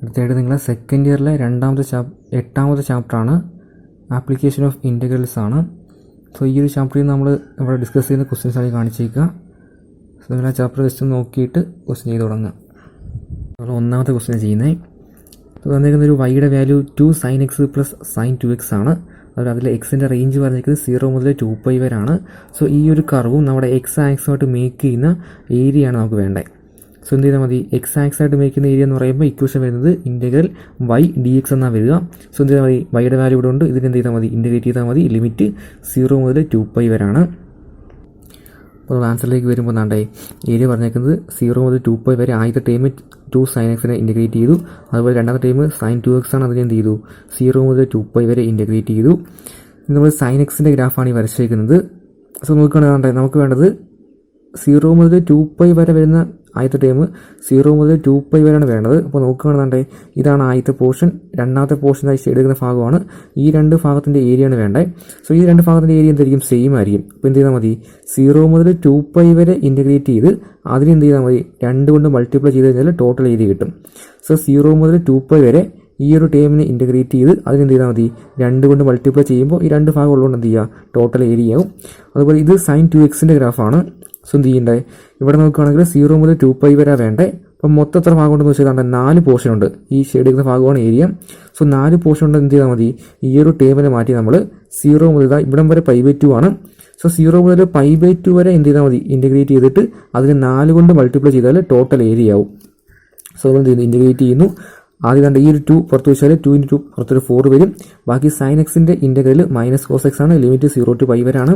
അടുത്തായിട്ട് നിങ്ങളെ സെക്കൻഡ് ഇയറിലെ 8ാമത്തെ ചാപ്റ്ററാണ് ആപ്ലിക്കേഷൻ ഓഫ് ഇൻ്റഗ്രൽസ് ആണ്. സോ ഈ ഒരു ചാപ്റ്ററിൽ നമ്മൾ ഇവിടെ ഡിസ്കസ് ചെയ്യുന്ന ക്വസ്റ്റ്യൻസ് ആണ് കാണിച്ചേക്കുക. സോ നിങ്ങൾ ആ ചാപ്റ്റർ ജസ്റ്റ് നോക്കിയിട്ട് ക്വസ്റ്റ്യൻ ചെയ്ത് തുടങ്ങുക. നമ്മൾ ഒന്നാമത്തെ ക്വസ്റ്റ്യൻ ചെയ്യുന്നത് തന്നിരിക്കുന്ന ഒരു വൈയുടെ value 2 sin x plus sin 2x ആണ്. അതുപോലെ അതിൽ എക്സിൻ്റെ റേഞ്ച് പറഞ്ഞിരിക്കുന്നത് 0 മുതൽ 2π വരെയാണ്. സോ ഈ ഒരു കർവും നമ്മുടെ എക്സ് ആക്സുമായിട്ട് മേക്ക് ചെയ്യുന്ന ഏരിയയാണ് നമുക്ക് വേണ്ടത്. സോ എന്ത് ചെയ്താൽ മതി, എക്സ് ആക്സായിട്ട് മേക്ക് ചെയ്യുന്ന ഏരിയ എന്ന് പറയുമ്പോൾ ഇക്വേഷൻ വരുന്നത് ഇൻ്റഗ്രൽ y dx എന്നാണ് വരിക. സോ എന്ത് ചെയ്താൽ മതി, വൈയുടെ വാല്യൂ ഇവിടെ ഉണ്ട്, ഇതിന് എന്ത് ചെയ്താൽ മതി, ഇൻ്റഗ്രേറ്റ് ചെയ്താൽ മതി. ലിമിറ്റ് 0 മുതൽ 2π വരെയാണ്. അപ്പോൾ ആൻസറിലേക്ക് വരുമ്പോൾ എന്താണ്ടേ ഏരിയ പറഞ്ഞേക്കുന്നത് 0 മുതൽ 2π വരെ. ആദ്യത്തെ ടൈം 2 sin x ഇൻ്റഗ്രേറ്റ് ചെയ്തു. അതുപോലെ രണ്ടാമത്തെ ടൈം sin 2x ആണ്, അതിനെ എന്ത് ചെയ്തു 0 മുതൽ 2π വരെ ഇൻ്റഗ്രേറ്റ് ചെയ്തു. നമ്മൾ sin x ഗ്രാഫാണ് ഈ വരച്ചേക്കുന്നത്. സോ നോക്കുകയാണെങ്കിൽ നമുക്ക് വേണ്ടത് 0 മുതൽ 2π വരെ വരുന്ന ആദ്യത്തെ ടൈം 0 മുതൽ 2π വരെയാണ് വേണ്ടത്. അപ്പോൾ നോക്കുകയാണെന്നുണ്ടെ ഇതാണ് ആദ്യത്തെ പോർഷൻ, രണ്ടാമത്തെ പോർഷനായി എടുക്കുന്ന ഭാഗമാണ്. ഈ രണ്ട് ഭാഗത്തിൻ്റെ ഏരിയയാണ് വേണ്ടത്. സോ ഈ രണ്ട് ഭാഗത്തിൻ്റെ ഏരിയ എന്തായിരിക്കും, സെയിം ആയിരിക്കും. അപ്പോൾ എന്ത് ചെയ്താൽ മതി, 0 മുതൽ 2π വരെ ഇൻ്റഗ്രേറ്റ് ചെയ്ത് അതിന് എന്ത് ചെയ്താൽ മതി, 2 കൊണ്ട് മൾട്ടിപ്ലൈ ചെയ്ത് കഴിഞ്ഞാൽ ടോട്ടൽ ഏരിയ കിട്ടും. സോ 0 മുതൽ 2π വരെ ഈ ഒരു ടേമിനെ ഇൻ്റഗ്രേറ്റ് ചെയ്ത് അതിനെന്ത് ചെയ്താൽ മതി, 2 കൊണ്ട് മൾട്ടിപ്ലൈ ചെയ്യുമ്പോൾ ഈ രണ്ട് ഭാഗം ഉള്ളതുകൊണ്ട് എന്ത് ചെയ്യുക, ടോട്ടൽ ഏരിയ ആവും. അതുപോലെ ഇത് sin 2x ഗ്രാഫാണ്. സോ എന്ത് ചെയ്യണ്ടേ, ഇവിടെ നോക്കുകയാണെങ്കിൽ 0 മുതൽ 2π വരെ വേണ്ടേ. അപ്പം മൊത്തം എത്ര ഭാഗം ഉണ്ടെന്ന് വെച്ചാൽ 4 പോർഷൻ ഉണ്ട്. ഈ ഷെയ്ഡ് എടുക്കുന്ന ഭാഗമാണ് ഏരിയ. സോ 4 പോർഷൻ ഉണ്ട്. എന്ത് ചെയ്താൽ മതി, ഈ ഒരു ടേമിനെ മാറ്റി നമ്മൾ 0 മുതൽ ഇവിടം വരെ π/2 ആണ്. സോ 0 മുതൽ π/2 വരെ എന്ത് ചെയ്താൽ മതി, ഇൻ്റഗ്രേറ്റ് ചെയ്തിട്ട് അതിന് 4 കൊണ്ട് മൾട്ടിപ്ലൈ ചെയ്താൽ ടോട്ടൽ ഏരിയ ആവും. സോ നമ്മൾ എന്ത് ചെയ്യുന്നു, ഇൻ്റഗ്രേറ്റ് ചെയ്യുന്നു. ആദ്യം കണ്ട ഈ ഒരു 2 പുറത്ത് വെച്ചാൽ 2 × 2 പുറത്തൊരു 4 വരും. ബാക്കി sin x integral -cos x ആണ്. ലിമിറ്റ് 0 to π വരെയാണ്.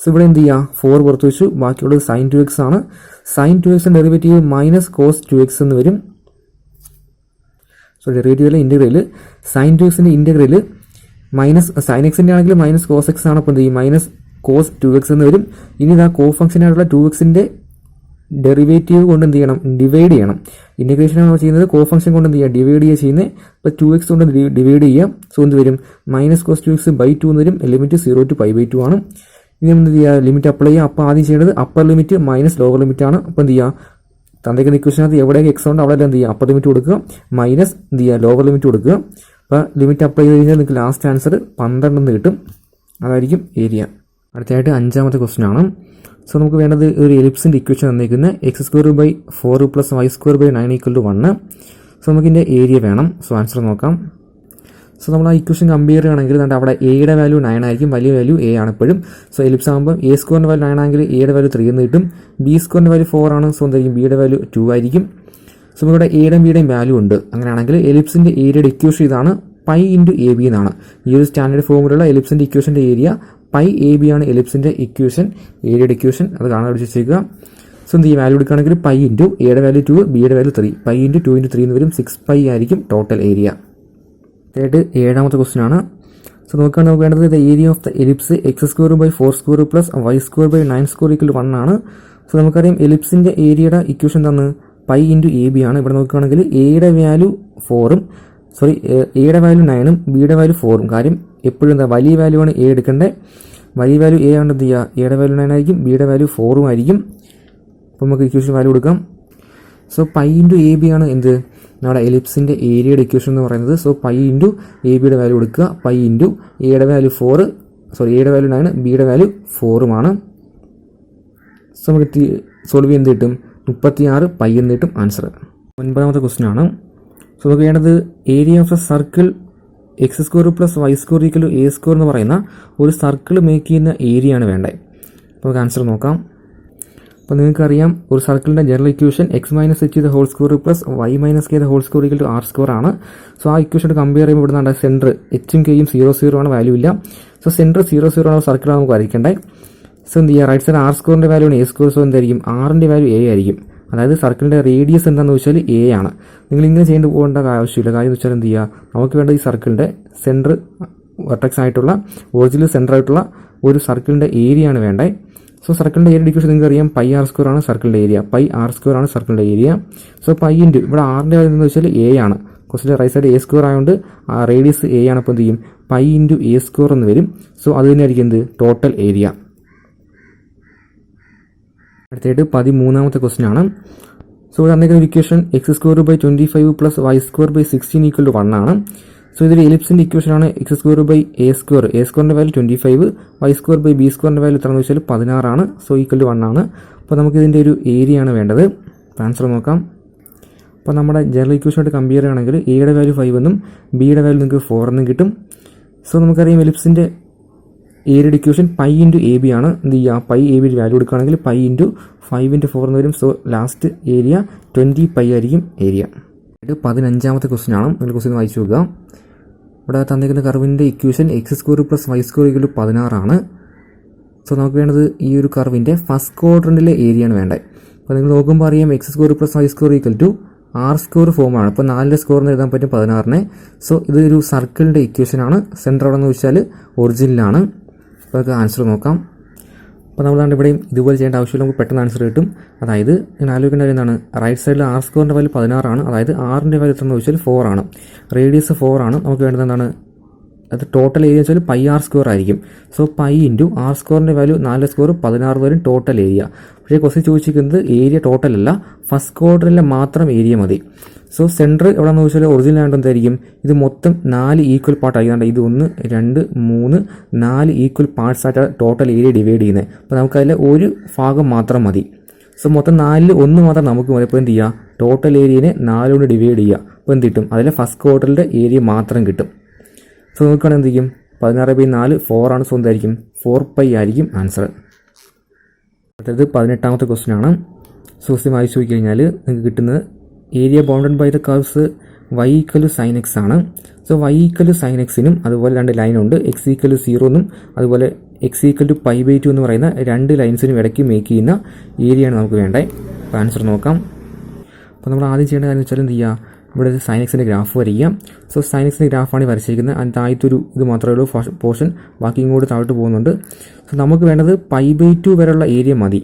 സോ ഇവിടെ എന്ത് ചെയ്യുക, 4 പുറത്ത് വെച്ചു. ബാക്കിയുള്ളത് sin 2x ആണ്. sin 2x derivative -cos 2x എന്ന് വരും. സോ ഡെറിവേറ്റീവിലെ integral sin 2x integral sin x ആണെങ്കിൽ -cos x ആണ്. അപ്പോൾ എന്ത് ചെയ്യും, -cos 2x എന്ന് വരും. ഇനി ഇതാ കോ ഫംഗ്ഷനായിട്ടുള്ള 2x ഡെറിവേറ്റീവ് കൊണ്ട് എന്ത് ചെയ്യണം, ഡിവൈഡ് ചെയ്യണം. ഇൻ്റഗ്രേഷനാണ് ചെയ്യുന്നത്, കോ ഫംഗ്ഷൻ കൊണ്ട് എന്ത് ചെയ്യുക, ഡിവൈഡ് ചെയ്യുക ചെയ്യുന്നത്. അപ്പോൾ 2x കൊണ്ട് ഡിവൈഡ് ചെയ്യാം. സോ എന്ത് വരും, -cos 2x/2 എന്ന് വരും. ലിമിറ്റ് 0 to π/2 ആണ്. ഇനി എന്ത് ചെയ്യുക, ലിമിറ്റ് അപ്ലൈ ചെയ്യുക. അപ്പോൾ ആദ്യം ചെയ്യേണ്ടത് അപ്പർ ലിമിറ്റ് ലോവർ ലിമിറ്റ് ആണ്. അപ്പോൾ എന്ത് ചെയ്യുക, തന്നിരിക്കുന്ന ഇക്വേഷനകത്ത് എവിടെയൊക്കെ എക്സ് ഉണ്ട് അവിടെ എന്ത് ചെയ്യുക, അപ്പർ ലിമിറ്റ് കൊടുക്കുക, മൈനസ് എന്ത് ചെയ്യുക, ലോവർ ലിമിറ്റ് കൊടുക്കുക. അപ്പോൾ ലിമിറ്റ് അപ്ലൈ ചെയ്ത് കഴിഞ്ഞാൽ നിങ്ങൾക്ക് ലാസ്റ്റ് ആൻസർ 12 എന്ന് കിട്ടും. അതായിരിക്കും ഏരിയ. അടുത്തതായിട്ട് 5ാമത്തെ ക്വസ്റ്റ്യൻ ആണ്. സോ നമുക്ക് വേണ്ടത് ഒരു എലിപ്സിൻ്റെ ഇക്വേഷൻ തന്നിരിക്കുന്നത് x² + 4 y² 9 = 1. സോ നമുക്ക് ഇതിൻ്റെ ഏരിയ വേണം. സോ ആൻസർ നോക്കാം. സോ നമ്മൾ ആ ഇക്വേഷൻ കമ്പയർ ചെയ്യുകയാണെങ്കിൽ അവിടെ എയുടെ വാല്യൂ 9 ആയിരിക്കും, വലിയ വാല്യൂ എ ആണ് എപ്പോഴും. സോ എലിപ്സ് ആകുമ്പോൾ a² വാല്യൂ 9 ആണെങ്കിൽ എയുടെ വാല്യൂ 3 എന്ന് കിട്ടും. b² വാല്യൂ 4 ആണ്. സോ എന്തായിരിക്കും, ബിയുടെ വാല്യൂ 2 ആയിരിക്കും. സോ ഇവിടെ എയുടെയും ബിയുടെയും വാല്യൂ ഉണ്ട്. അങ്ങനെയാണെങ്കിൽ എലിപ്സിൻ്റെ ഏരിയയുടെ ഇക്വേഷൻ ഇതാണ്, π × ab എന്നാണ്. ഈ ഒരു സ്റ്റാൻഡേർഡ് ഫോമിലുള്ള എലിപ്സിൻ്റെ ഇക്വേഷൻ്റെ ഏരിയ π/ab ആണ്. എലിപ്സിൻ്റെ ഇക്വേഷൻ, ഏരിയയുടെ ഇക്വേഷൻ അത് കാണാൻ വെച്ചേക്കുക. സോ എന്ത് ചെയ്യും, വാല്യൂ എടുക്കുകയാണെങ്കിൽ π × എയുടെ വാല്യൂ 2, ബിയുടെ വാല്യൂ 3. π × 2 × 3 എന്ന് വരും, 6π ആയിരിക്കും ടോട്ടൽ ഏരിയ. ആയിട്ട് 7ാമത്തെ ക്വസ്റ്റ്യൻ ആണ്. സോ നോക്കുകയാണെങ്കിൽ നമുക്ക് വേണ്ടത് area of the ellipse x² / 4² + y² / 9² = 1 ആണ്. സോ നമുക്കറിയാം എലിപ്സിൻ്റെ ഏരിയയുടെ ഇക്വേഷൻ തന്ന് π × ab ആണ്. ഇവിടെ നോക്കുകയാണെങ്കിൽ എയുടെ വാല്യൂ 4ഉം എയുടെ വാല്യൂ 9ഉം ബിയുടെ വാല്യൂ 4ഉം. കാര്യം എപ്പോഴും എന്താ, വലിയ വാല്യൂ ആണ് എ എടുക്കേണ്ടത്. വലിയ വാല്യൂ എ ആണ്. എന്ത് ചെയ്യുക, എയുടെ വാല്യൂ 9 ആയിരിക്കും, ബിയുടെ വാല്യൂ 4ഉം ആയിരിക്കും. അപ്പോൾ നമുക്ക് ഇക്വേഷൻ വാല്യൂ കൊടുക്കാം. സോ π × ab ആണ് എന്ത്, നമ്മുടെ എലിപ്സിൻ്റെ ഏരിയയുടെ ഇക്വേഷൻ എന്ന് പറയുന്നത്. സോ π × abയുടെ വാല്യൂ കൊടുക്കുക. π × എയുടെ വാല്യൂ 4, എയുടെ വാല്യൂ 9, ബിയുടെ വാല്യൂ 4ഉമാണ്. സോ നമുക്ക് സോൾവ് ചെയ്യുന്നത് കിട്ടും 36π എന്ന് കിട്ടും ആൻസർ. 9ാമത്തെ ക്വസ്റ്റ്യൻ ആണ്. സോ നമുക്ക് വേണ്ടത് area of A circle x² + y² = a² എന്ന് പറയുന്ന ഒരു സർക്കിൾ മേക്ക് ചെയ്യുന്ന ഏരിയ ആണ് വേണ്ടത്. അപ്പോൾ നമുക്ക് ആൻസർ നോക്കാം. അപ്പോൾ നിങ്ങൾക്കറിയാം ഒരു സർക്കിളിൻ്റെ general equation x - h² + y - k² = r² ആണ്. സോ ആ ഇക്വേഷൻ കമ്പയർ ചെയ്യുമ്പോൾ ഇവിടെ നിന്നാണ് സെൻറ്റർ എച്ചും കെയും 0 0 ആണ്, വാല്യൂ ഇല്ല. സോ സെൻറ്റർ 0 0 ആണ്, സർക്കിളാണ് നമുക്ക് വരയ്ക്കേണ്ടത്. സോ എന്ത് ചെയ്യുക, റൈറ്റ് സൈഡ് r² വാല്യൂ ആണ് a². സോ എന്തായിരിക്കും, r വാല്യൂ a ആയിരിക്കും. അതായത് സർക്കിളിൻ്റെ റേഡിയസ് എന്താണെന്ന് വെച്ചാൽ a ആണ്. നിങ്ങൾ ഇങ്ങനെ ചെയ്യേണ്ടി പോകേണ്ട ആവശ്യമില്ല. കാര്യം എന്ന് വെച്ചാൽ എന്ത് ചെയ്യുക, നമുക്ക് വേണ്ട ഈ സർക്കിളിൻ്റെ സെൻറ്റർ വെർട്ടെക്സ് ആയിട്ടുള്ള ഒറിജിനൽ സെൻറ്റർ ആയിട്ടുള്ള ഒരു സർക്കിളിൻ്റെ ഏരിയ ആണ് വേണ്ടത്. സോ സർക്കിളിൻ്റെ ഏരിയ ഇക്വേഷൻ നിങ്ങൾക്ക് അറിയാം, πr² ആണ് സർക്കിളിൻ്റെ ഏരിയ. πr² ആണ് സർക്കിളിൻ്റെ ഏരിയ. സോ π × ഇവിടെ r വാല്യൂ എന്ന് വെച്ചാൽ a ആണ്. ക്വസ്റ്റിൻ്റെ റൈറ്റ് സൈഡ് a² ആയതുകൊണ്ട് റേഡിയസ് a ആണ്. അപ്പോൾ എന്ത് ചെയ്യും, π × a² എന്ന് വരും. സോ അത് തന്നെയായിരിക്കും എന്ത്, ടോട്ടൽ ഏരിയ. അടുത്തായിട്ട് 13ാമത്തെ ക്വസ്റ്റ്യൻ ആണ്. സോ ഇവിടെ തന്നിരിക്കുന്ന equation X square by 25 plus Y square by 16 equal to 1 ആണ്. സോ ഇതൊരു എലിപ്സിന്റെ ഇക്വേഷൻ ആണ്. എക്സ് സ്ക്വയർ ബൈ എ സ്ക്വയറിന്റെ value 25, Y square by B സ്ക്വയറിന്റെ വാല്യൂ എത്രയാണെന്ന് വെച്ചാൽ 16 ആണ്. സോ ഈക്വൽ ടു 1 ആണ്. അപ്പോൾ നമുക്ക് ഇതിൻ്റെ ഒരു ഏരിയ ആണ് വേണ്ടത്. ആൻസർ നോക്കാം. അപ്പോൾ നമ്മുടെ ജനറൽ ഇക്വേഷനായിട്ട് കമ്പയർ ചെയ്യുകയാണെങ്കിൽ എയുടെ വാല്യൂ 5 എന്നും ബിയുടെ വാല്യൂ നിങ്ങൾക്ക് 4 എന്നും കിട്ടും. സോ നമുക്കറിയാം എലിപ്സിൻ്റെ ഏരിയയുടെ equation pi into A B ആണ്. എന്ത് ചെയ്യുക, പൈ എ ബി വാല്യൂ എടുക്കുകയാണെങ്കിൽ പൈ ഇൻറ്റു 5 ഇൻറ്റു 4 എന്ന് വരും. സോ ലാസ്റ്റ് ഏരിയ 20 പൈ ആയിരിക്കും ഏരിയ. 15ാമത്തെ ക്വസ്റ്റ്യൻ ആണ്. നിങ്ങൾ ക്വസ്റ്റ്യൻ വായിച്ചു നോക്കുക. ഇവിടെ തന്നിരിക്കുന്ന കർവിൻ്റെ equation X square plus Y square equal to 16 ആണ്. സോ നമുക്ക് വേണ്ടത് ഈ ഒരു കർവിൻ്റെ ഫസ്റ്റ് ക്വാഡ്രൻറ്റിലെ ഏരിയ ആണ് വേണ്ടത്. അപ്പോൾ നിങ്ങൾ നോക്കുമ്പോൾ അറിയാം x square plus Y square equal to r square ഫോമാണ്. അപ്പോൾ 4ന്റെ സ്ക്വയർ എന്ന് എഴുതാൻ പറ്റും 16നെ. സോ ഇതൊരു സർക്കിളിൻ്റെ ഇക്വേഷൻ ആണ്. സെൻറ്റർ എവിടെയെന്ന് വെച്ചാൽ ഒറിജിനിലാണ്. അപ്പോൾ നമുക്ക് ആൻസർ നോക്കാം. അപ്പോൾ നമ്മൾ ഇവിടെയും ഇതുപോലെ ചെയ്യേണ്ട ആവശ്യമില്ല, നമുക്ക് പെട്ടെന്ന് ആൻസർ കിട്ടും. അതായത് ഞാൻ ആലോചിക്കേണ്ട കാര്യം എന്താണ്, റൈറ്റ് സൈഡിൽ ആർ സ്ക്വയറിൻ്റെ വാല്യൂ 16 ആണ്. അതായത് ആറിൻ്റെ വാല്യൂ എത്രയെന്ന് വെച്ചാൽ 4 ആണ്. റേഡിയസ് 4 ആണ്. നമുക്ക് വേണ്ടത് എന്താണ്, അത് ടോട്ടൽ ഏരിയ വെച്ചാൽ പൈ ആർ സ്ക്വയർ ആയിരിക്കും. സോ പൈ ഇൻറ്റു ആർ സ്ക്വയറിൻ്റെ വാല്യൂ 4 സ്ക്വയർ 16 വരും ടോട്ടൽ ഏരിയ. പക്ഷേ ക്വസ്റ്റ്യൻ ചോദിച്ചിരിക്കുന്നത് ഏരിയ ടോട്ടൽ അല്ല, ഫസ്റ്റ് ക്വാഡ്രൻറ്റിലെ മാത്രം ഏരിയ മതി. സോ സെൻറ്റർ എവിടെയാണെന്ന് ചോദിച്ചാൽ ഒറിജിനൽ ആയിട്ട് എന്തായിരിക്കും, ഇത് മൊത്തം 4 ഈക്വൽ പാർട്ട് ആയി. ഇത് 1 2 3 4 ഈക്വൽ പാർട്സ് ആയിട്ടാണ് ടോട്ടൽ ഏരിയ ഡിവൈഡ് ചെയ്യുന്നത്. അപ്പോൾ നമുക്കതിൽ ഒരു ഭാഗം മാത്രം മതി. സോ മൊത്തം 4ൽ 1 മാത്രം നമുക്ക് മതി. അപ്പോൾ എന്ത് ചെയ്യുക, ടോട്ടൽ ഏരിയനെ 4 കൊണ്ട് ഡിവൈഡ് ചെയ്യുക. അപ്പോൾ എന്ത് കിട്ടും, അതിലെ ഫസ്റ്റ് ക്വാഡ്രൻറ്റിലെ ഏരിയ മാത്രം കിട്ടും. സോ നോക്കുകയാണെങ്കിൽ എന്ത് ചെയ്യും, 16/4 4 ആണ്. സോ എന്തായിരിക്കും 4 പൈ ആയിരിക്കും ആൻസർ. അടുത്തത് 18ാമത്തെ ക്വസ്റ്റ്യൻ ആണ്. സോ ക്വസ്റ്റ്യൻ വായിച്ചു നോക്കി കഴിഞ്ഞാൽ നിങ്ങൾക്ക് കിട്ടുന്നത് area bounded by the curves y equal to sine x ആണ്. So y equal to sine എക്സിനും അതുപോലെ 2 ലൈനുണ്ട്, എക്സ് ഈക്വൽ ടു 0 എന്നും അതുപോലെ എക്സ് ഈക്വൽ ടു π/2 എന്ന് പറയുന്ന 2 ലൈൻസിനും ഇടയ്ക്ക് മേക്ക് ചെയ്യുന്ന ഏരിയയാണ് നമുക്ക് വേണ്ടത്. അപ്പോൾ ആൻസർ നോക്കാം. അപ്പോൾ നമ്മൾ ആദ്യം ചെയ്യേണ്ട കാര്യം വെച്ചാൽ എന്ത് ചെയ്യുക, ഇവിടെ സൈൻ എക്സിൻ്റെ ഗ്രാഫ് വരയ്ക്കുക. സോ സൈൻ എക്സിൻ്റെ ഗ്രാഫാണ് വരച്ചിരിക്കുന്നത്. അതിൻ്റെ ആദ്യത്തൊരു ഇത് മാത്രമേ ഉള്ളൂ പോർഷൻ, ബാക്കി ഇങ്ങോട്ട് താഴോട്ട് പോകുന്നുണ്ട്. സോ നമുക്ക് വേണ്ടത് π/2 വരെയുള്ള ഏരിയ മതി.